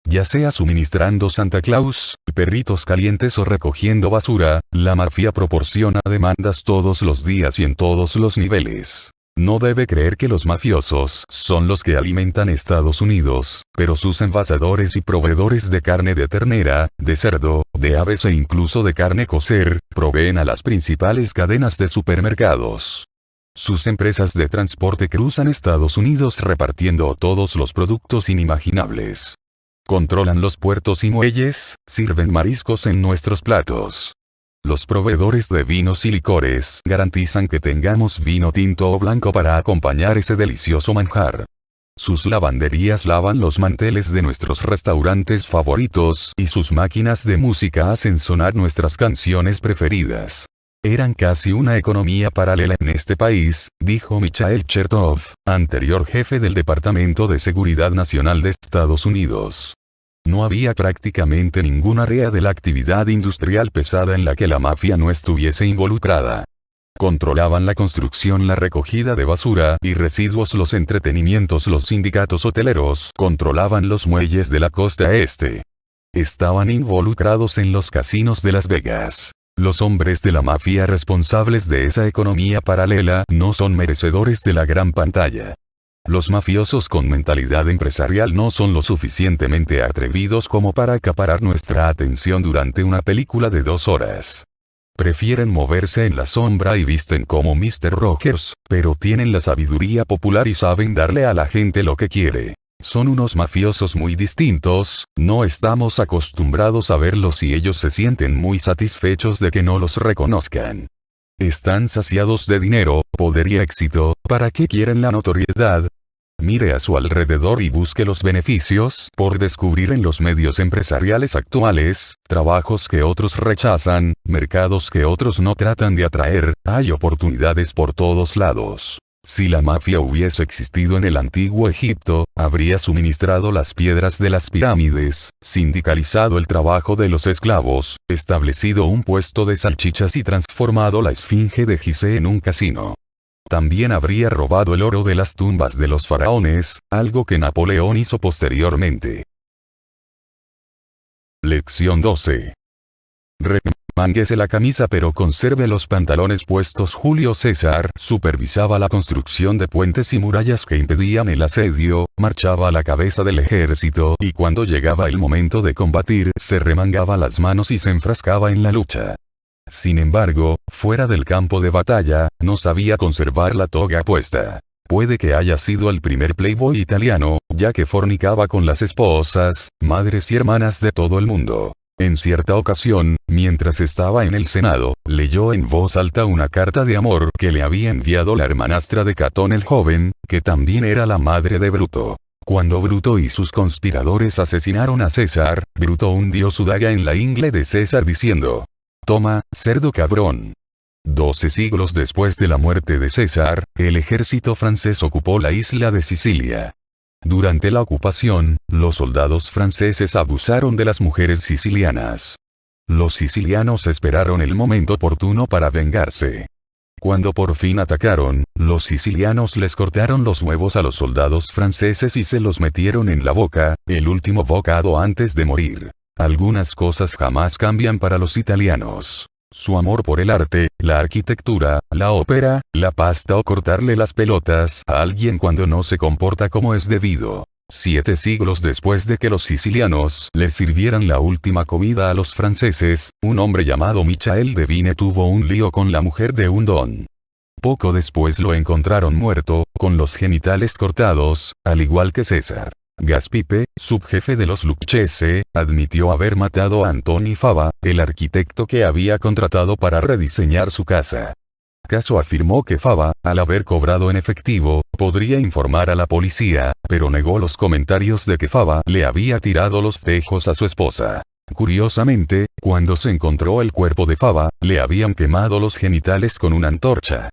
Ya sea suministrando Santa Claus, perritos calientes o recogiendo basura, la mafia proporciona demandas todos los días y en todos los niveles. No debe creer que los mafiosos son los que alimentan Estados Unidos, pero sus envasadores y proveedores de carne de ternera, de cerdo, de aves e incluso de carne cocer, proveen a las principales cadenas de supermercados. Sus empresas de transporte cruzan Estados Unidos repartiendo todos los productos inimaginables. Controlan los puertos y muelles, sirven mariscos en nuestros platos. Los proveedores de vinos y licores garantizan que tengamos vino tinto o blanco para acompañar ese delicioso manjar. Sus lavanderías lavan los manteles de nuestros restaurantes favoritos y sus máquinas de música hacen sonar nuestras canciones preferidas. Eran casi una economía paralela en este país, dijo Mikhail Chertoff, anterior jefe del Departamento de Seguridad Nacional de Estados Unidos. No había prácticamente ninguna área de la actividad industrial pesada en la que la mafia no estuviese involucrada. Controlaban la construcción, la recogida de basura y residuos, los entretenimientos, los sindicatos hoteleros, controlaban los muelles de la costa este. Estaban involucrados en los casinos de Las Vegas. Los hombres de la mafia responsables de esa economía paralela no son merecedores de la gran pantalla. Los mafiosos con mentalidad empresarial no son lo suficientemente atrevidos como para acaparar nuestra atención durante una película de 2 horas. Prefieren moverse en la sombra y visten como Mr. Rogers, pero tienen la sabiduría popular y saben darle a la gente lo que quiere. Son unos mafiosos muy distintos, no estamos acostumbrados a verlos y ellos se sienten muy satisfechos de que no los reconozcan. Están saciados de dinero, poder y éxito, ¿para qué quieren la notoriedad? Mire a su alrededor y busque los beneficios por descubrir en los medios empresariales actuales, trabajos que otros rechazan, mercados que otros no tratan de atraer, hay oportunidades por todos lados. Si la mafia hubiese existido en el antiguo Egipto, habría suministrado las piedras de las pirámides, sindicalizado el trabajo de los esclavos, establecido un puesto de salchichas y transformado la esfinge de Gizeh en un casino. También habría robado el oro de las tumbas de los faraones, algo que Napoleón hizo posteriormente. Lección 12. Remánguese la camisa pero conserve los pantalones puestos. Julio César supervisaba la construcción de puentes y murallas que impedían el asedio, marchaba a la cabeza del ejército y cuando llegaba el momento de combatir se remangaba las manos y se enfrascaba en la lucha. Sin embargo, fuera del campo de batalla, no sabía conservar la toga puesta. Puede que haya sido el primer playboy italiano, ya que fornicaba con las esposas, madres y hermanas de todo el mundo. En cierta ocasión, mientras estaba en el Senado, leyó en voz alta una carta de amor que le había enviado la hermanastra de Catón el joven, que también era la madre de Bruto. Cuando Bruto y sus conspiradores asesinaron a César, Bruto hundió su daga en la ingle de César diciendo: «Toma, cerdo cabrón». 12 siglos después de la muerte de César, el ejército francés ocupó la isla de Sicilia. Durante la ocupación, los soldados franceses abusaron de las mujeres sicilianas. Los sicilianos esperaron el momento oportuno para vengarse. Cuando por fin atacaron, los sicilianos les cortaron los huevos a los soldados franceses y se los metieron en la boca, el último bocado antes de morir. Algunas cosas jamás cambian para los italianos. Su amor por el arte, la arquitectura, la ópera, la pasta o cortarle las pelotas a alguien cuando no se comporta como es debido. 7 siglos después de que los sicilianos les sirvieran la última comida a los franceses, un hombre llamado Michael Devine tuvo un lío con la mujer de un don. Poco después lo encontraron muerto, con los genitales cortados, al igual que César. Gaspipe, subjefe de los Lucchese, admitió haber matado a Antoni Fava, el arquitecto que había contratado para rediseñar su casa. Caso afirmó que Fava, al haber cobrado en efectivo, podría informar a la policía, pero negó los comentarios de que Fava le había tirado los tejos a su esposa. Curiosamente, cuando se encontró el cuerpo de Fava, le habían quemado los genitales con una antorcha.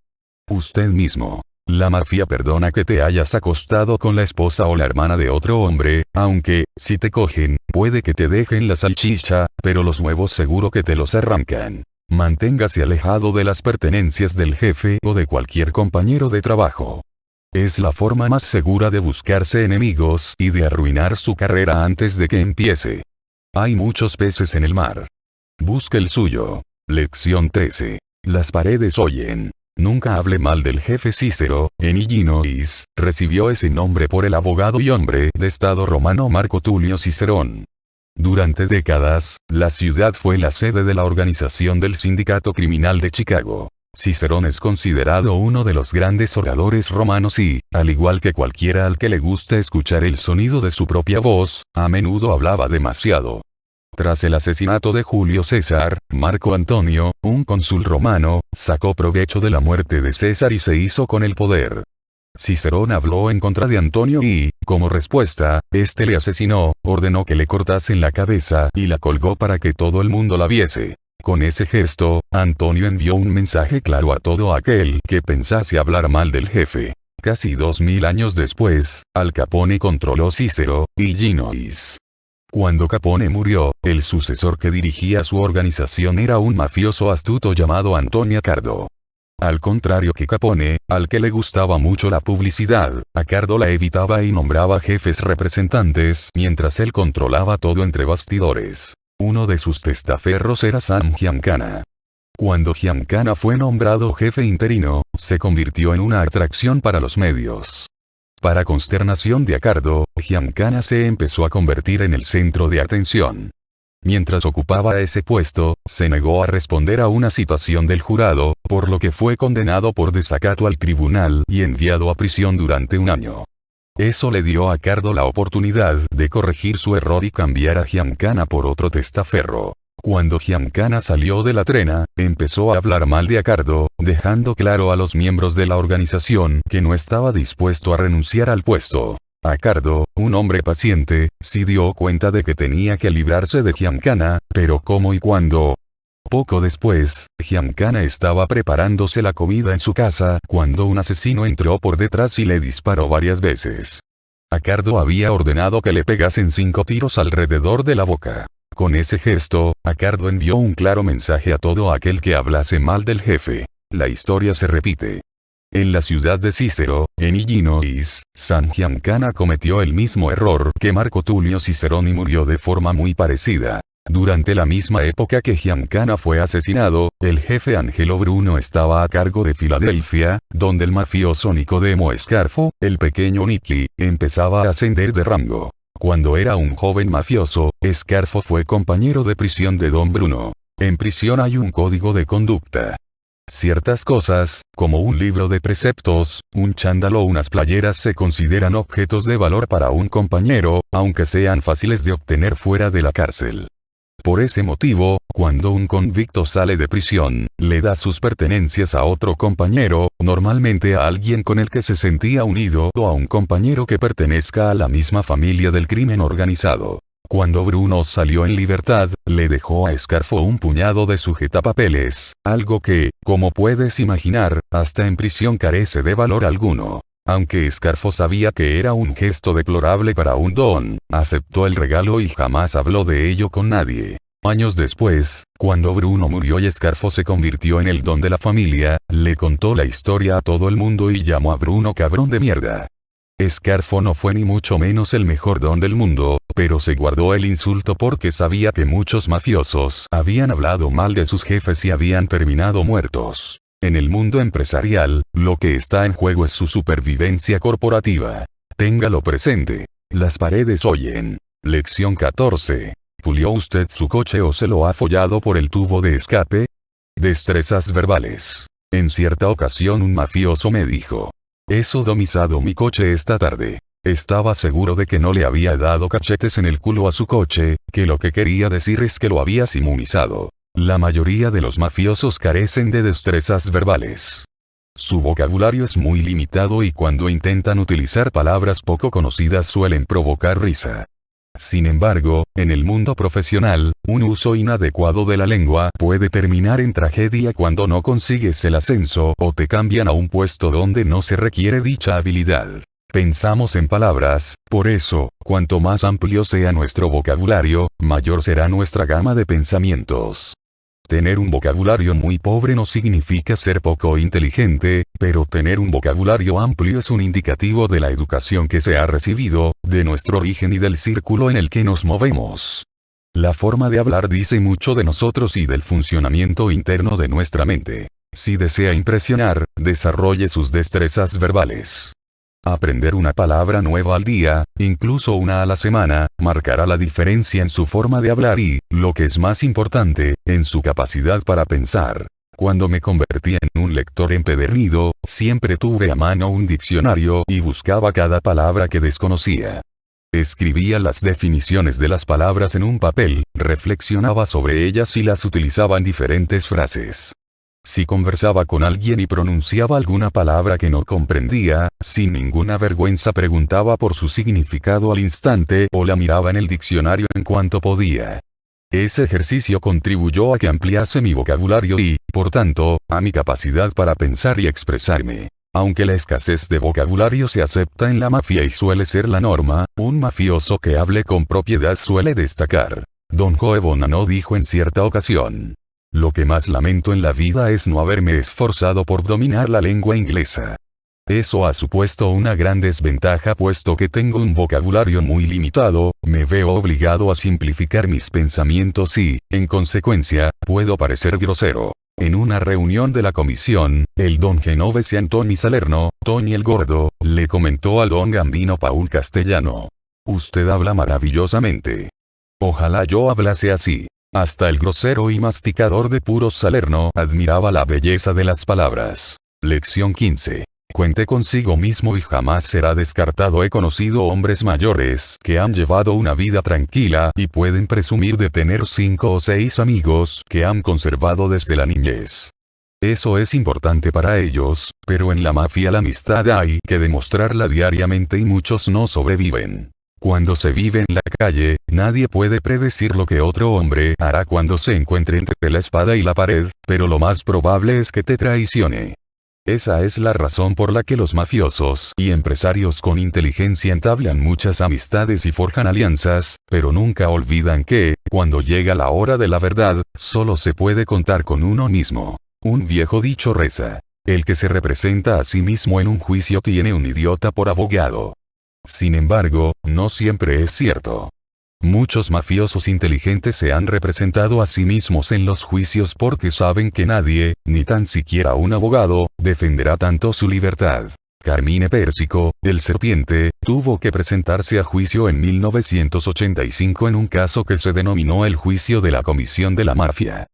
Usted mismo La mafia perdona que te hayas acostado con la esposa o la hermana de otro hombre, aunque, si te cogen, puede que te dejen la salchicha, pero los huevos seguro que te los arrancan. Manténgase alejado de las pertenencias del jefe o de cualquier compañero de trabajo. Es la forma más segura de buscarse enemigos y de arruinar su carrera antes de que empiece. Hay muchos peces en el mar. Busque el suyo. Lección 13. Las paredes oyen. Nunca hable mal del jefe. Cícero, en Illinois, recibió ese nombre por el abogado y hombre de Estado romano Marco Tulio Cicerón. Durante décadas, la ciudad fue la sede de la organización del Sindicato Criminal de Chicago. Cicerón es considerado uno de los grandes oradores romanos y, al igual que cualquiera al que le gusta escuchar el sonido de su propia voz, a menudo hablaba demasiado. Tras el asesinato de Julio César, Marco Antonio, un cónsul romano, sacó provecho de la muerte de César y se hizo con el poder. Cicerón habló en contra de Antonio y, como respuesta, este le asesinó, ordenó que le cortasen la cabeza y la colgó para que todo el mundo la viese. Con ese gesto, Antonio envió un mensaje claro a todo aquel que pensase hablar mal del jefe. Casi 2000 años después, Al Capone controló Cícero, Illinois. Cuando Capone murió, el sucesor que dirigía su organización era un mafioso astuto llamado Antonio Accardo. Al contrario que Capone, al que le gustaba mucho la publicidad, Accardo la evitaba y nombraba jefes representantes mientras él controlaba todo entre bastidores. Uno de sus testaferros era Sam Giancana. Cuando Giancana fue nombrado jefe interino, se convirtió en una atracción para los medios. Para consternación de Accardo, Giancana se empezó a convertir en el centro de atención. Mientras ocupaba ese puesto, se negó a responder a una citación del jurado, por lo que fue condenado por desacato al tribunal y enviado a prisión durante un año. Eso le dio a Accardo la oportunidad de corregir su error y cambiar a Giancana por otro testaferro. Cuando Giancana salió de la trena, empezó a hablar mal de Accardo, dejando claro a los miembros de la organización que no estaba dispuesto a renunciar al puesto. Accardo, un hombre paciente, sí dio cuenta de que tenía que librarse de Giancana, pero ¿cómo y cuándo? Poco después, Giancana estaba preparándose la comida en su casa cuando un asesino entró por detrás y le disparó varias veces. Accardo había ordenado que le pegasen 5 tiros alrededor de la boca. Con ese gesto, Accardo envió un claro mensaje a todo aquel que hablase mal del jefe. La historia se repite. En la ciudad de Cícero, en Illinois, San Giancana cometió el mismo error que Marco Tulio Cicerón y murió de forma muy parecida. Durante la misma época que Giancana fue asesinado, el jefe Angelo Bruno estaba a cargo de Filadelfia, donde el mafioso Nicodemo Scarfo, el pequeño Nicky, empezaba a ascender de rango. Cuando era un joven mafioso, Scarfo fue compañero de prisión de Don Bruno. En prisión hay un código de conducta. Ciertas cosas, como un libro de preceptos, un chándal o unas playeras se consideran objetos de valor para un compañero, aunque sean fáciles de obtener fuera de la cárcel. Por ese motivo, cuando un convicto sale de prisión, le da sus pertenencias a otro compañero, normalmente a alguien con el que se sentía unido o a un compañero que pertenezca a la misma familia del crimen organizado. Cuando Bruno salió en libertad, le dejó a Scarfo un puñado de sujetapapeles, algo que, como puedes imaginar, hasta en prisión carece de valor alguno. Aunque Scarfo sabía que era un gesto deplorable para un don, aceptó el regalo y jamás habló de ello con nadie. Años después, cuando Bruno murió y Scarfo se convirtió en el don de la familia, le contó la historia a todo el mundo y llamó a Bruno cabrón de mierda. Scarfo no fue ni mucho menos el mejor don del mundo, pero se guardó el insulto porque sabía que muchos mafiosos habían hablado mal de sus jefes y habían terminado muertos. En el mundo empresarial, lo que está en juego es su supervivencia corporativa. Téngalo presente. Las paredes oyen. Lección 14. ¿Pulió usted su coche o se lo ha follado por el tubo de escape? Destrezas verbales. En cierta ocasión un mafioso me dijo: he sodomizado mi coche esta tarde. Estaba seguro de que no le había dado cachetes en el culo a su coche, que lo que quería decir es que lo había simonizado. La mayoría de los mafiosos carecen de destrezas verbales. Su vocabulario es muy limitado y cuando intentan utilizar palabras poco conocidas suelen provocar risa. Sin embargo, en el mundo profesional, un uso inadecuado de la lengua puede terminar en tragedia cuando no consigues el ascenso o te cambian a un puesto donde no se requiere dicha habilidad. Pensamos en palabras, por eso, cuanto más amplio sea nuestro vocabulario, mayor será nuestra gama de pensamientos. Tener un vocabulario muy pobre no significa ser poco inteligente, pero tener un vocabulario amplio es un indicativo de la educación que se ha recibido, de nuestro origen y del círculo en el que nos movemos. La forma de hablar dice mucho de nosotros y del funcionamiento interno de nuestra mente. Si desea impresionar, desarrolle sus destrezas verbales. Aprender una palabra nueva al día, incluso una a la semana, marcará la diferencia en su forma de hablar y, lo que es más importante, en su capacidad para pensar. Cuando me convertí en un lector empedernido, siempre tuve a mano un diccionario y buscaba cada palabra que desconocía. Escribía las definiciones de las palabras en un papel, reflexionaba sobre ellas y las utilizaba en diferentes frases. Si conversaba con alguien y pronunciaba alguna palabra que no comprendía, sin ninguna vergüenza preguntaba por su significado al instante o la miraba en el diccionario en cuanto podía. Ese ejercicio contribuyó a que ampliase mi vocabulario y, por tanto, a mi capacidad para pensar y expresarme. Aunque la escasez de vocabulario se acepta en la mafia y suele ser la norma, un mafioso que hable con propiedad suele destacar. Don Joe Bonanno dijo en cierta ocasión: lo que más lamento en la vida es no haberme esforzado por dominar la lengua inglesa. Eso ha supuesto una gran desventaja puesto que tengo un vocabulario muy limitado, me veo obligado a simplificar mis pensamientos y, en consecuencia, puedo parecer grosero. En una reunión de la comisión, el don Genovese Antoni Salerno, Tony el Gordo, le comentó al don Gambino Paul Castellano: usted habla maravillosamente. Ojalá yo hablase así. Hasta el grosero y masticador de puros Salerno admiraba la belleza de las palabras. Lección 15. Cuente consigo mismo y jamás será descartado. He conocido hombres mayores que han llevado una vida tranquila y pueden presumir de tener 5 o 6 amigos que han conservado desde la niñez. Eso es importante para ellos, pero en la mafia la amistad hay que demostrarla diariamente y muchos no sobreviven. Cuando se vive en la calle, nadie puede predecir lo que otro hombre hará cuando se encuentre entre la espada y la pared, pero lo más probable es que te traicione. Esa es la razón por la que los mafiosos y empresarios con inteligencia entablan muchas amistades y forjan alianzas, pero nunca olvidan que, cuando llega la hora de la verdad, solo se puede contar con uno mismo. Un viejo dicho reza: el que se representa a sí mismo en un juicio tiene un idiota por abogado. Sin embargo, no siempre es cierto. Muchos mafiosos inteligentes se han representado a sí mismos en los juicios porque saben que nadie, ni tan siquiera un abogado, defenderá tanto su libertad. Carmine Persico, el serpiente, tuvo que presentarse a juicio en 1985 en un caso que se denominó el juicio de la Comisión de la Mafia.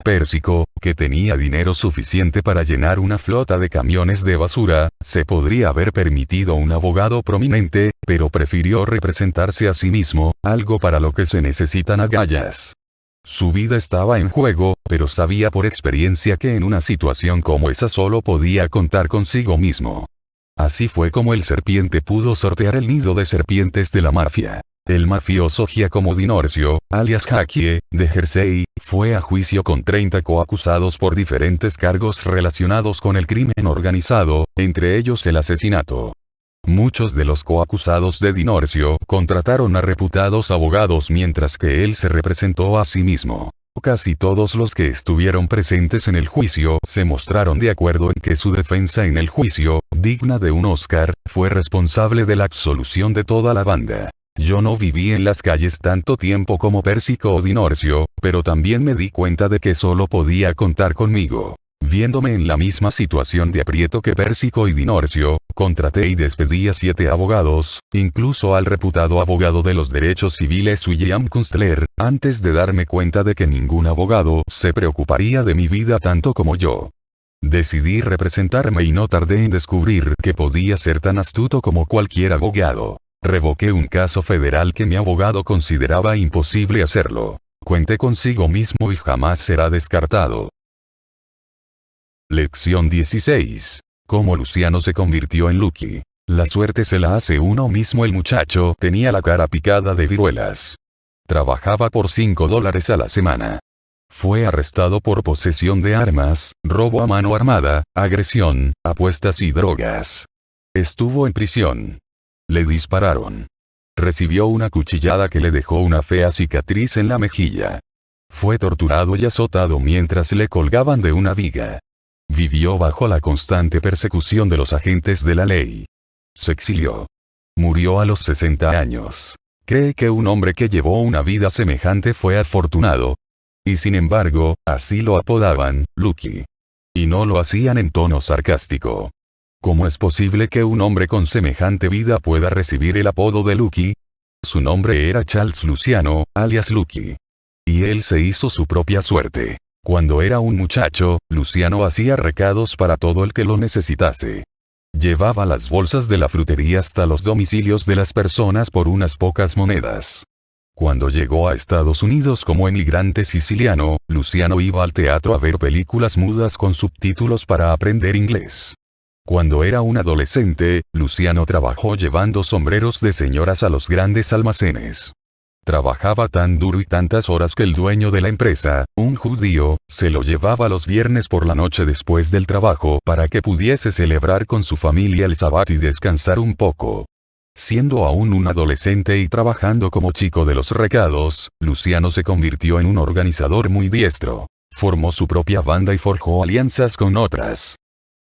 Persico, que tenía dinero suficiente para llenar una flota de camiones de basura, se podría haber permitido un abogado prominente, pero prefirió representarse a sí mismo, algo para lo que se necesitan agallas. Su vida estaba en juego, pero sabía por experiencia que en una situación como esa solo podía contar consigo mismo. Así fue como el serpiente pudo sortear el nido de serpientes de la mafia. El mafioso Giacomo Dinorcio, alias Jackie, de Jersey, fue a juicio con 30 coacusados por diferentes cargos relacionados con el crimen organizado, entre ellos el asesinato. Muchos de los coacusados de Dinorcio contrataron a reputados abogados mientras que él se representó a sí mismo. Casi todos los que estuvieron presentes en el juicio se mostraron de acuerdo en que su defensa en el juicio, digna de un Oscar, fue responsable de la absolución de toda la banda. Yo no viví en las calles tanto tiempo como Persico o Dinorcio, pero también me di cuenta de que solo podía contar conmigo. Viéndome en la misma situación de aprieto que Persico y Dinorcio, contraté y despedí a 7 abogados, incluso al reputado abogado de los derechos civiles William Kunstler, antes de darme cuenta de que ningún abogado se preocuparía de mi vida tanto como yo. Decidí representarme y no tardé en descubrir que podía ser tan astuto como cualquier abogado. Revoqué un caso federal que mi abogado consideraba imposible hacerlo. Cuente consigo mismo y jamás será descartado. Lección 16. Cómo Luciano se convirtió en Lucky. La suerte se la hace uno mismo. El muchacho tenía la cara picada de viruelas. Trabajaba por $5 a la semana. Fue arrestado por posesión de armas, robo a mano armada, agresión, apuestas y drogas. Estuvo en prisión. Le dispararon. Recibió una cuchillada que le dejó una fea cicatriz en la mejilla. Fue torturado y azotado mientras le colgaban de una viga. Vivió bajo la constante persecución de los agentes de la ley. Se exilió. Murió a los 60 años. ¿Cree que un hombre que llevó una vida semejante fue afortunado? Y sin embargo, así lo apodaban, Lucky. Y no lo hacían en tono sarcástico. ¿Cómo es posible que un hombre con semejante vida pueda recibir el apodo de Lucky? Su nombre era Charles Luciano, alias Lucky. Y él se hizo su propia suerte. Cuando era un muchacho, Luciano hacía recados para todo el que lo necesitase. Llevaba las bolsas de la frutería hasta los domicilios de las personas por unas pocas monedas. Cuando llegó a Estados Unidos como emigrante siciliano, Luciano iba al teatro a ver películas mudas con subtítulos para aprender inglés. Cuando era un adolescente, Luciano trabajó llevando sombreros de señoras a los grandes almacenes. Trabajaba tan duro y tantas horas que el dueño de la empresa, un judío, se lo llevaba los viernes por la noche después del trabajo para que pudiese celebrar con su familia el sabbat y descansar un poco. Siendo aún un adolescente y trabajando como chico de los recados, Luciano se convirtió en un organizador muy diestro. Formó su propia banda y forjó alianzas con otras.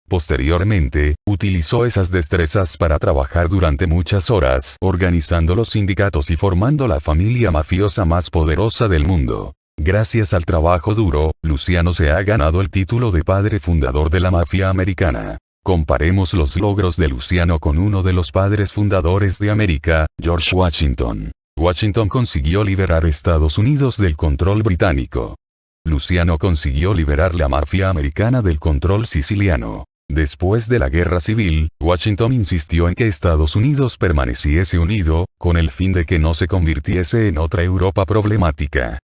Posteriormente, utilizó esas destrezas para trabajar durante muchas horas, organizando los sindicatos y formando la familia mafiosa más poderosa del mundo. Gracias al trabajo duro, Luciano se ha ganado el título de padre fundador de la mafia americana. Comparemos los logros de Luciano con uno de los padres fundadores de América, George Washington. Washington consiguió liberar Estados Unidos del control británico. Luciano consiguió liberar la mafia americana del control siciliano. Después de la guerra civil, Washington insistió en que Estados Unidos permaneciese unido, con el fin de que no se convirtiese en otra Europa problemática.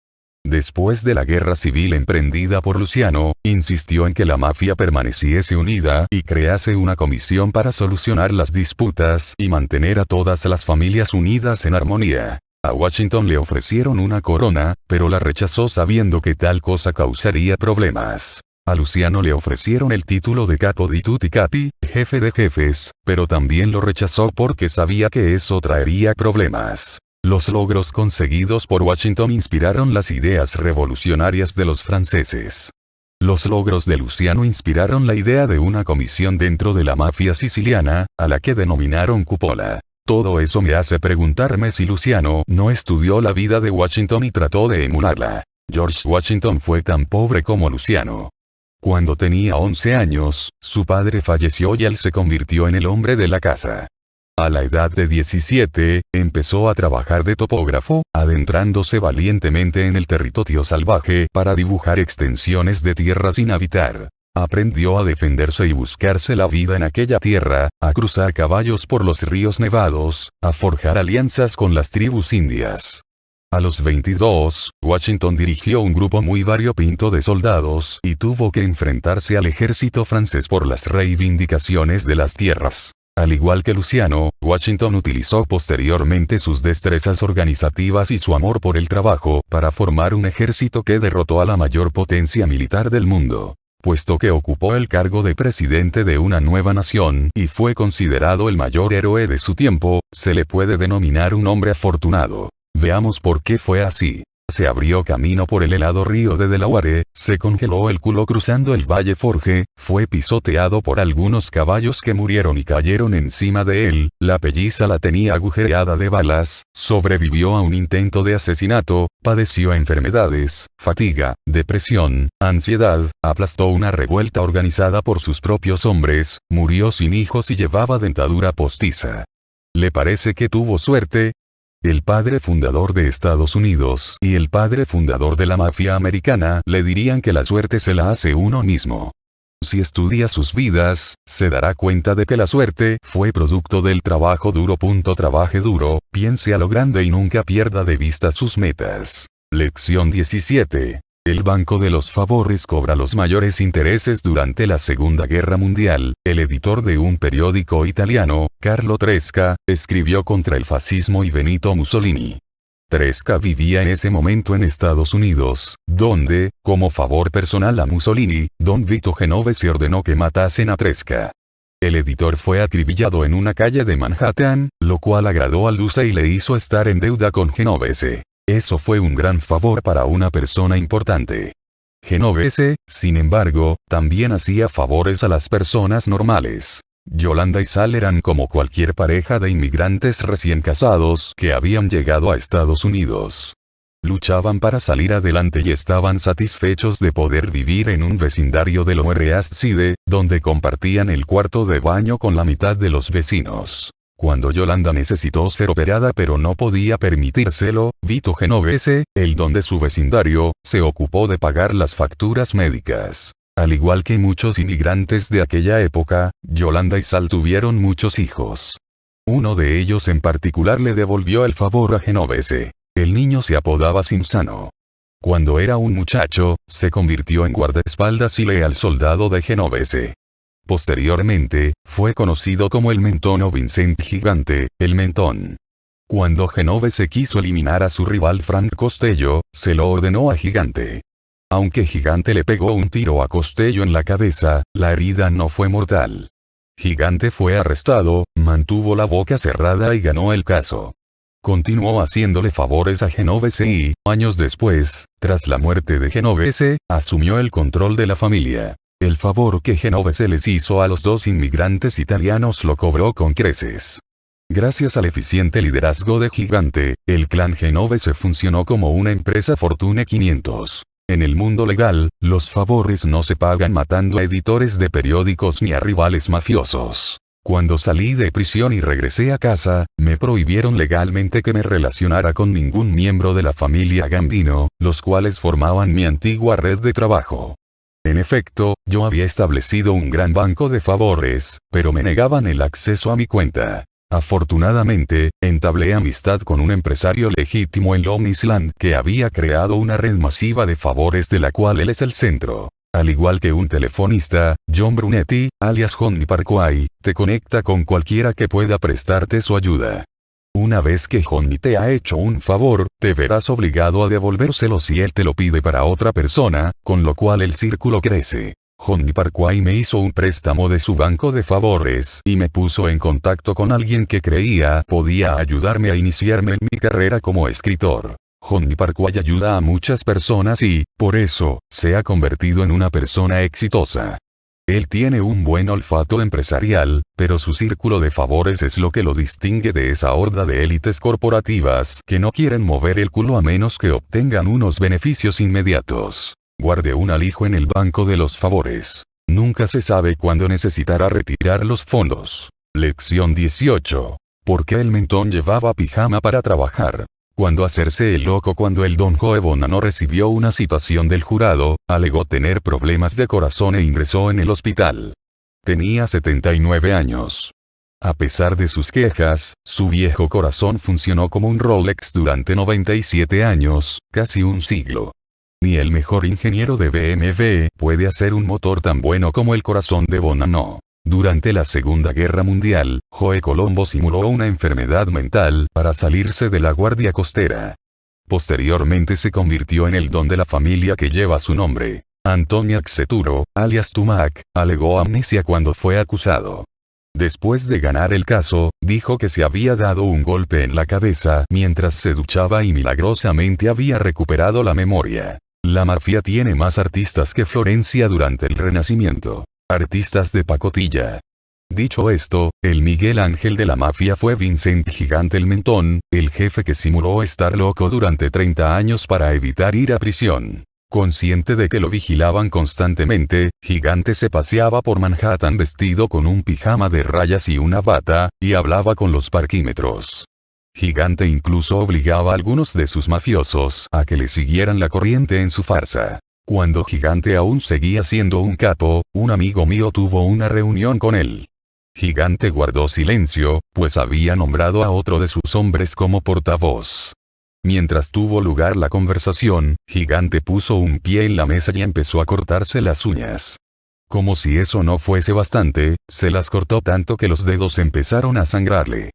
Después de la guerra civil emprendida por Luciano, insistió en que la mafia permaneciese unida y crease una comisión para solucionar las disputas y mantener a todas las familias unidas en armonía. A Washington le ofrecieron una corona, pero la rechazó sabiendo que tal cosa causaría problemas. A Luciano le ofrecieron el título de capo di tutti capi, jefe de jefes, pero también lo rechazó porque sabía que eso traería problemas. Los logros conseguidos por Washington inspiraron las ideas revolucionarias de los franceses. Los logros de Luciano inspiraron la idea de una comisión dentro de la mafia siciliana, a la que denominaron Cupola. Todo eso me hace preguntarme si Luciano no estudió la vida de Washington y trató de emularla. George Washington fue tan pobre como Luciano. Cuando tenía 11 años, su padre falleció y él se convirtió en el hombre de la casa. A la edad de 17, empezó a trabajar de topógrafo, adentrándose valientemente en el territorio salvaje para dibujar extensiones de tierra sin habitar. Aprendió a defenderse y buscarse la vida en aquella tierra, a cruzar caballos por los ríos nevados, a forjar alianzas con las tribus indias. A los 22, Washington dirigió un grupo muy variopinto de soldados y tuvo que enfrentarse al ejército francés por las reivindicaciones de las tierras. Al igual que Luciano, Washington utilizó posteriormente sus destrezas organizativas y su amor por el trabajo para formar un ejército que derrotó a la mayor potencia militar del mundo. Puesto que ocupó el cargo de presidente de una nueva nación y fue considerado el mayor héroe de su tiempo, se le puede denominar un hombre afortunado. Veamos por qué fue así. Se abrió camino por el helado río de Delaware, se congeló el culo cruzando el valle Forge, fue pisoteado por algunos caballos que murieron y cayeron encima de él, la pelliza la tenía agujereada de balas, sobrevivió a un intento de asesinato, padeció enfermedades, fatiga, depresión, ansiedad, aplastó una revuelta organizada por sus propios hombres, murió sin hijos y llevaba dentadura postiza. ¿Le parece que tuvo suerte? El padre fundador de Estados Unidos y el padre fundador de la mafia americana le dirían que la suerte se la hace uno mismo. Si estudia sus vidas, se dará cuenta de que la suerte fue producto del trabajo duro. Trabaje duro, piense a lo grande y nunca pierda de vista sus metas. Lección 17. El Banco de los Favores cobra los mayores intereses durante la Segunda Guerra Mundial. El editor de un periódico italiano, Carlo Tresca, escribió contra el fascismo y Benito Mussolini. Tresca vivía en ese momento en Estados Unidos, donde, como favor personal a Mussolini, don Vito Genovese ordenó que matasen a Tresca. El editor fue acribillado en una calle de Manhattan, lo cual agradó a Luce y le hizo estar en deuda con Genovese. Eso fue un gran favor para una persona importante. Genovese, sin embargo, también hacía favores a las personas normales. Yolanda y Sal eran como cualquier pareja de inmigrantes recién casados que habían llegado a Estados Unidos. Luchaban para salir adelante y estaban satisfechos de poder vivir en un vecindario de Lower East Side, donde compartían el cuarto de baño con la mitad de los vecinos. Cuando Yolanda necesitó ser operada pero no podía permitírselo, Vito Genovese, el don de su vecindario, se ocupó de pagar las facturas médicas. Al igual que muchos inmigrantes de aquella época, Yolanda y Sal tuvieron muchos hijos. Uno de ellos en particular le devolvió el favor a Genovese. El niño se apodaba Cinzano. Cuando era un muchacho, se convirtió en guardaespaldas y leal soldado de Genovese. Posteriormente, fue conocido como el Mentón o Vincent Gigante, el Mentón. Cuando Genovese quiso eliminar a su rival Frank Costello, se lo ordenó a Gigante. Aunque Gigante le pegó un tiro a Costello en la cabeza, la herida no fue mortal. Gigante fue arrestado, mantuvo la boca cerrada y ganó el caso. Continuó haciéndole favores a Genovese y, años después, tras la muerte de Genovese, asumió el control de la familia. El favor que Genovese les hizo a los dos inmigrantes italianos lo cobró con creces. Gracias al eficiente liderazgo de Gigante, el clan Genovese funcionó como una empresa Fortune 500. En el mundo legal, los favores no se pagan matando a editores de periódicos ni a rivales mafiosos. Cuando salí de prisión y regresé a casa, me prohibieron legalmente que me relacionara con ningún miembro de la familia Gambino, los cuales formaban mi antigua red de trabajo. En efecto, yo había establecido un gran banco de favores, pero me negaban el acceso a mi cuenta. Afortunadamente, entablé amistad con un empresario legítimo en Long Island que había creado una red masiva de favores de la cual él es el centro. Al igual que un telefonista, John Brunetti, alias Johnny Parkway, te conecta con cualquiera que pueda prestarte su ayuda. Una vez que Johnny te ha hecho un favor, te verás obligado a devolvérselo si él te lo pide para otra persona, con lo cual el círculo crece. Johnny Parkway me hizo un préstamo de su banco de favores y me puso en contacto con alguien que creía podía ayudarme a iniciarme en mi carrera como escritor. Johnny Parkway ayuda a muchas personas y, por eso, se ha convertido en una persona exitosa. Él tiene un buen olfato empresarial, pero su círculo de favores es lo que lo distingue de esa horda de élites corporativas que no quieren mover el culo a menos que obtengan unos beneficios inmediatos. Guarde un alijo en el banco de los favores. Nunca se sabe cuándo necesitará retirar los fondos. Lección 18. ¿Por qué el Mentón llevaba pijama para trabajar? Cuando hacerse el loco cuando el don Joe Bonanno recibió una citación del jurado, alegó tener problemas de corazón e ingresó en el hospital. Tenía 79 años. A pesar de sus quejas, su viejo corazón funcionó como un Rolex durante 97 años, casi un siglo. Ni el mejor ingeniero de BMW puede hacer un motor tan bueno como el corazón de Bonanno. Durante la Segunda Guerra Mundial, Joe Colombo simuló una enfermedad mental para salirse de la guardia costera. Posteriormente se convirtió en el don de la familia que lleva su nombre. Antonio Xeturo, alias Tumac, alegó amnesia cuando fue acusado. Después de ganar el caso, dijo que se había dado un golpe en la cabeza mientras se duchaba y milagrosamente había recuperado la memoria. La mafia tiene más artistas que Florencia durante el Renacimiento. Artistas de pacotilla. Dicho esto, el Miguel Ángel de la mafia fue Vincent Gigante el Mentón, el jefe que simuló estar loco durante 30 años para evitar ir a prisión. Consciente de que lo vigilaban constantemente, Gigante se paseaba por Manhattan vestido con un pijama de rayas y una bata, y hablaba con los parquímetros. Gigante incluso obligaba a algunos de sus mafiosos a que le siguieran la corriente en su farsa. Cuando Gigante aún seguía siendo un capo, un amigo mío tuvo una reunión con él. Gigante guardó silencio, pues había nombrado a otro de sus hombres como portavoz. Mientras tuvo lugar la conversación, Gigante puso un pie en la mesa y empezó a cortarse las uñas. Como si eso no fuese bastante, se las cortó tanto que los dedos empezaron a sangrarle.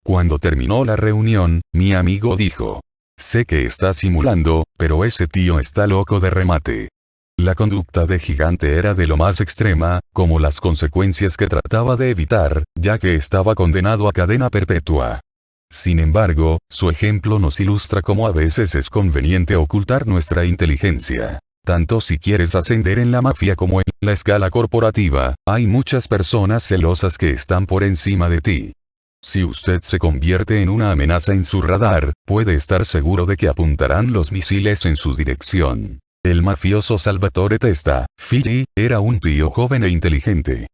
Cuando terminó la reunión, mi amigo dijo: sé que está simulando, pero ese tío está loco de remate. La conducta de Gigante era de lo más extrema, como las consecuencias que trataba de evitar, ya que estaba condenado a cadena perpetua. Sin embargo, su ejemplo nos ilustra cómo a veces es conveniente ocultar nuestra inteligencia. Tanto si quieres ascender en la mafia como en la escala corporativa, hay muchas personas celosas que están por encima de ti. Si usted se convierte en una amenaza en su radar, puede estar seguro de que apuntarán los misiles en su dirección. El mafioso Salvatore Testa, Figi, era un tío joven e inteligente.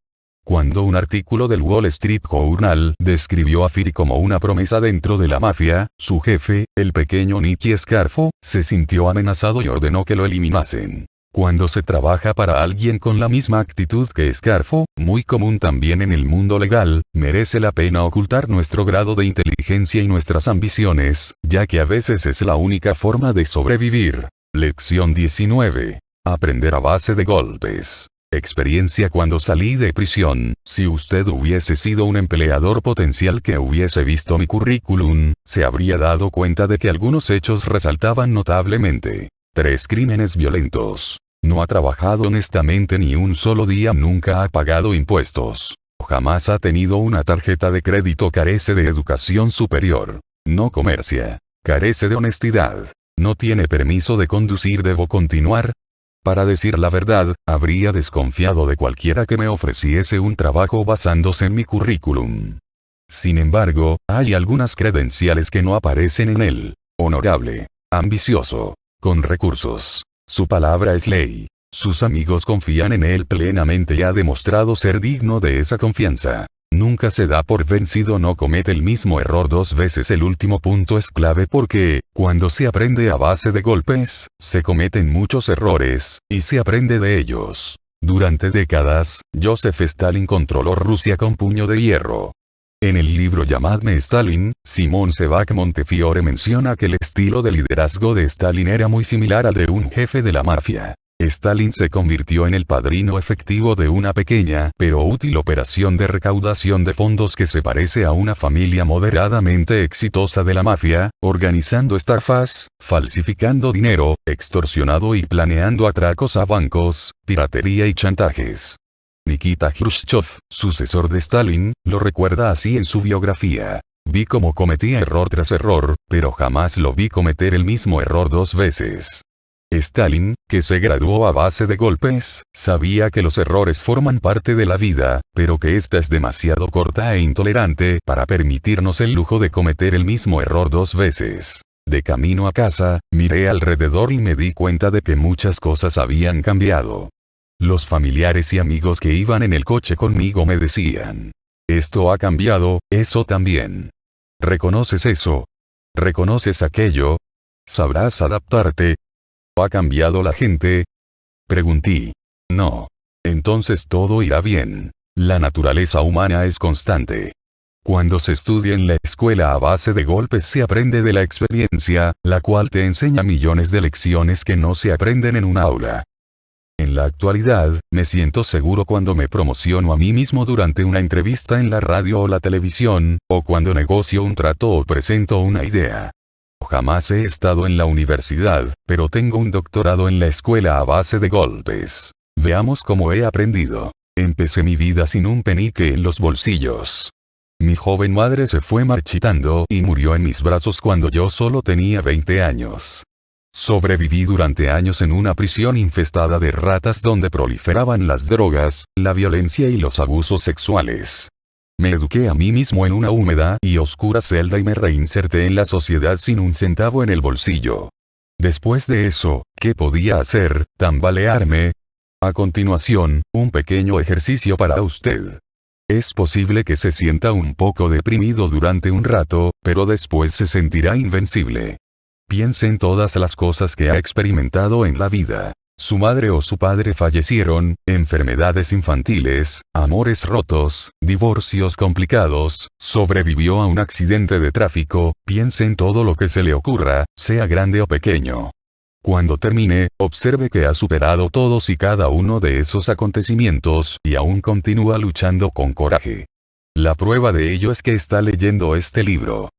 Cuando un artículo del Wall Street Journal describió a Figi como una promesa dentro de la mafia, su jefe, el pequeño Nicky Scarfo, se sintió amenazado y ordenó que lo eliminasen. Cuando se trabaja para alguien con la misma actitud que Scarfo, muy común también en el mundo legal, merece la pena ocultar nuestro grado de inteligencia y nuestras ambiciones, ya que a veces es la única forma de sobrevivir. Lección 19. Aprender a base de golpes. Experiencia: cuando salí de prisión, si usted hubiese sido un empleador potencial que hubiese visto mi currículum, se habría dado cuenta de que algunos hechos resaltaban notablemente. 3 crímenes violentos. No ha trabajado honestamente ni un solo día, nunca ha pagado impuestos. Jamás ha tenido una tarjeta de crédito, carece de educación superior. No comercia. Carece de honestidad. No tiene permiso de conducir. ¿Debo continuar? Para decir la verdad, habría desconfiado de cualquiera que me ofreciese un trabajo basándose en mi currículum. Sin embargo, hay algunas credenciales que no aparecen en él. Honorable. Ambicioso. Con recursos. Su palabra es ley. Sus amigos confían en él plenamente y ha demostrado ser digno de esa confianza. Nunca se da por vencido, no comete el mismo error 2 veces. El último punto es clave porque, cuando se aprende a base de golpes, se cometen muchos errores, y se aprende de ellos. Durante décadas, Joseph Stalin controló Rusia con puño de hierro. En el libro Llamadme Stalin, Simón Sebag Montefiore menciona que el estilo de liderazgo de Stalin era muy similar al de un jefe de la mafia. Stalin se convirtió en el padrino efectivo de una pequeña pero útil operación de recaudación de fondos que se parece a una familia moderadamente exitosa de la mafia, organizando estafas, falsificando dinero, extorsionando y planeando atracos a bancos, piratería y chantajes. Nikita Khrushchev, sucesor de Stalin, lo recuerda así en su biografía: vi cómo cometía error tras error, pero jamás lo vi cometer el mismo error 2 veces. Stalin, que se graduó a base de golpes, sabía que los errores forman parte de la vida, pero que ésta es demasiado corta e intolerante para permitirnos el lujo de cometer el mismo error 2 veces. De camino a casa, miré alrededor y me di cuenta de que muchas cosas habían cambiado. Los familiares y amigos que iban en el coche conmigo me decían: esto ha cambiado, eso también. ¿Reconoces eso? ¿Reconoces aquello? ¿Sabrás adaptarte? ¿Ha cambiado la gente? Pregunté. No. Entonces todo irá bien. La naturaleza humana es constante. Cuando se estudia en la escuela a base de golpes, se aprende de la experiencia, la cual te enseña millones de lecciones que no se aprenden en un aula. En la actualidad, me siento seguro cuando me promociono a mí mismo durante una entrevista en la radio o la televisión, o cuando negocio un trato o presento una idea. Jamás he estado en la universidad, pero tengo un doctorado en la escuela a base de golpes. Veamos cómo he aprendido. Empecé mi vida sin un penique en los bolsillos. Mi joven madre se fue marchitando y murió en mis brazos cuando yo solo tenía 20 años. Sobreviví durante años en una prisión infestada de ratas donde proliferaban las drogas, la violencia y los abusos sexuales. Me eduqué a mí mismo en una húmeda y oscura celda y me reinserté en la sociedad sin un centavo en el bolsillo. Después de eso, ¿qué podía hacer? Tambalearme. A continuación, un pequeño ejercicio para usted. Es posible que se sienta un poco deprimido durante un rato, pero después se sentirá invencible. Piense en todas las cosas que ha experimentado en la vida. Su madre o su padre fallecieron, enfermedades infantiles, amores rotos, divorcios complicados, sobrevivió a un accidente de tráfico, piense en todo lo que se le ocurra, sea grande o pequeño. Cuando termine, observe que ha superado todos y cada uno de esos acontecimientos, y aún continúa luchando con coraje. La prueba de ello es que está leyendo este libro.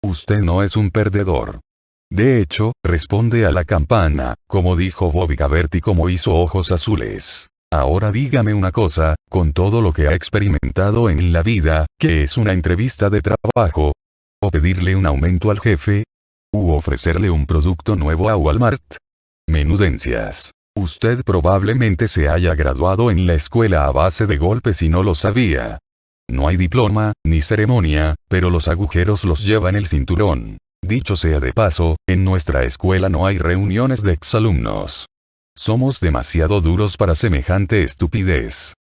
Usted no es un perdedor. De hecho, responde a la campana, como dijo Bobby Gaberti, como hizo Ojos Azules. Ahora dígame una cosa, con todo lo que ha experimentado en la vida, ¿qué es una entrevista de trabajo? ¿O pedirle un aumento al jefe? ¿U ofrecerle un producto nuevo a Walmart? Menudencias. Usted probablemente se haya graduado en la escuela a base de golpes y no lo sabía. No hay diploma, ni ceremonia, pero los agujeros los lleva en el cinturón. Dicho sea de paso, en nuestra escuela no hay reuniones de exalumnos. Somos demasiado duros para semejante estupidez.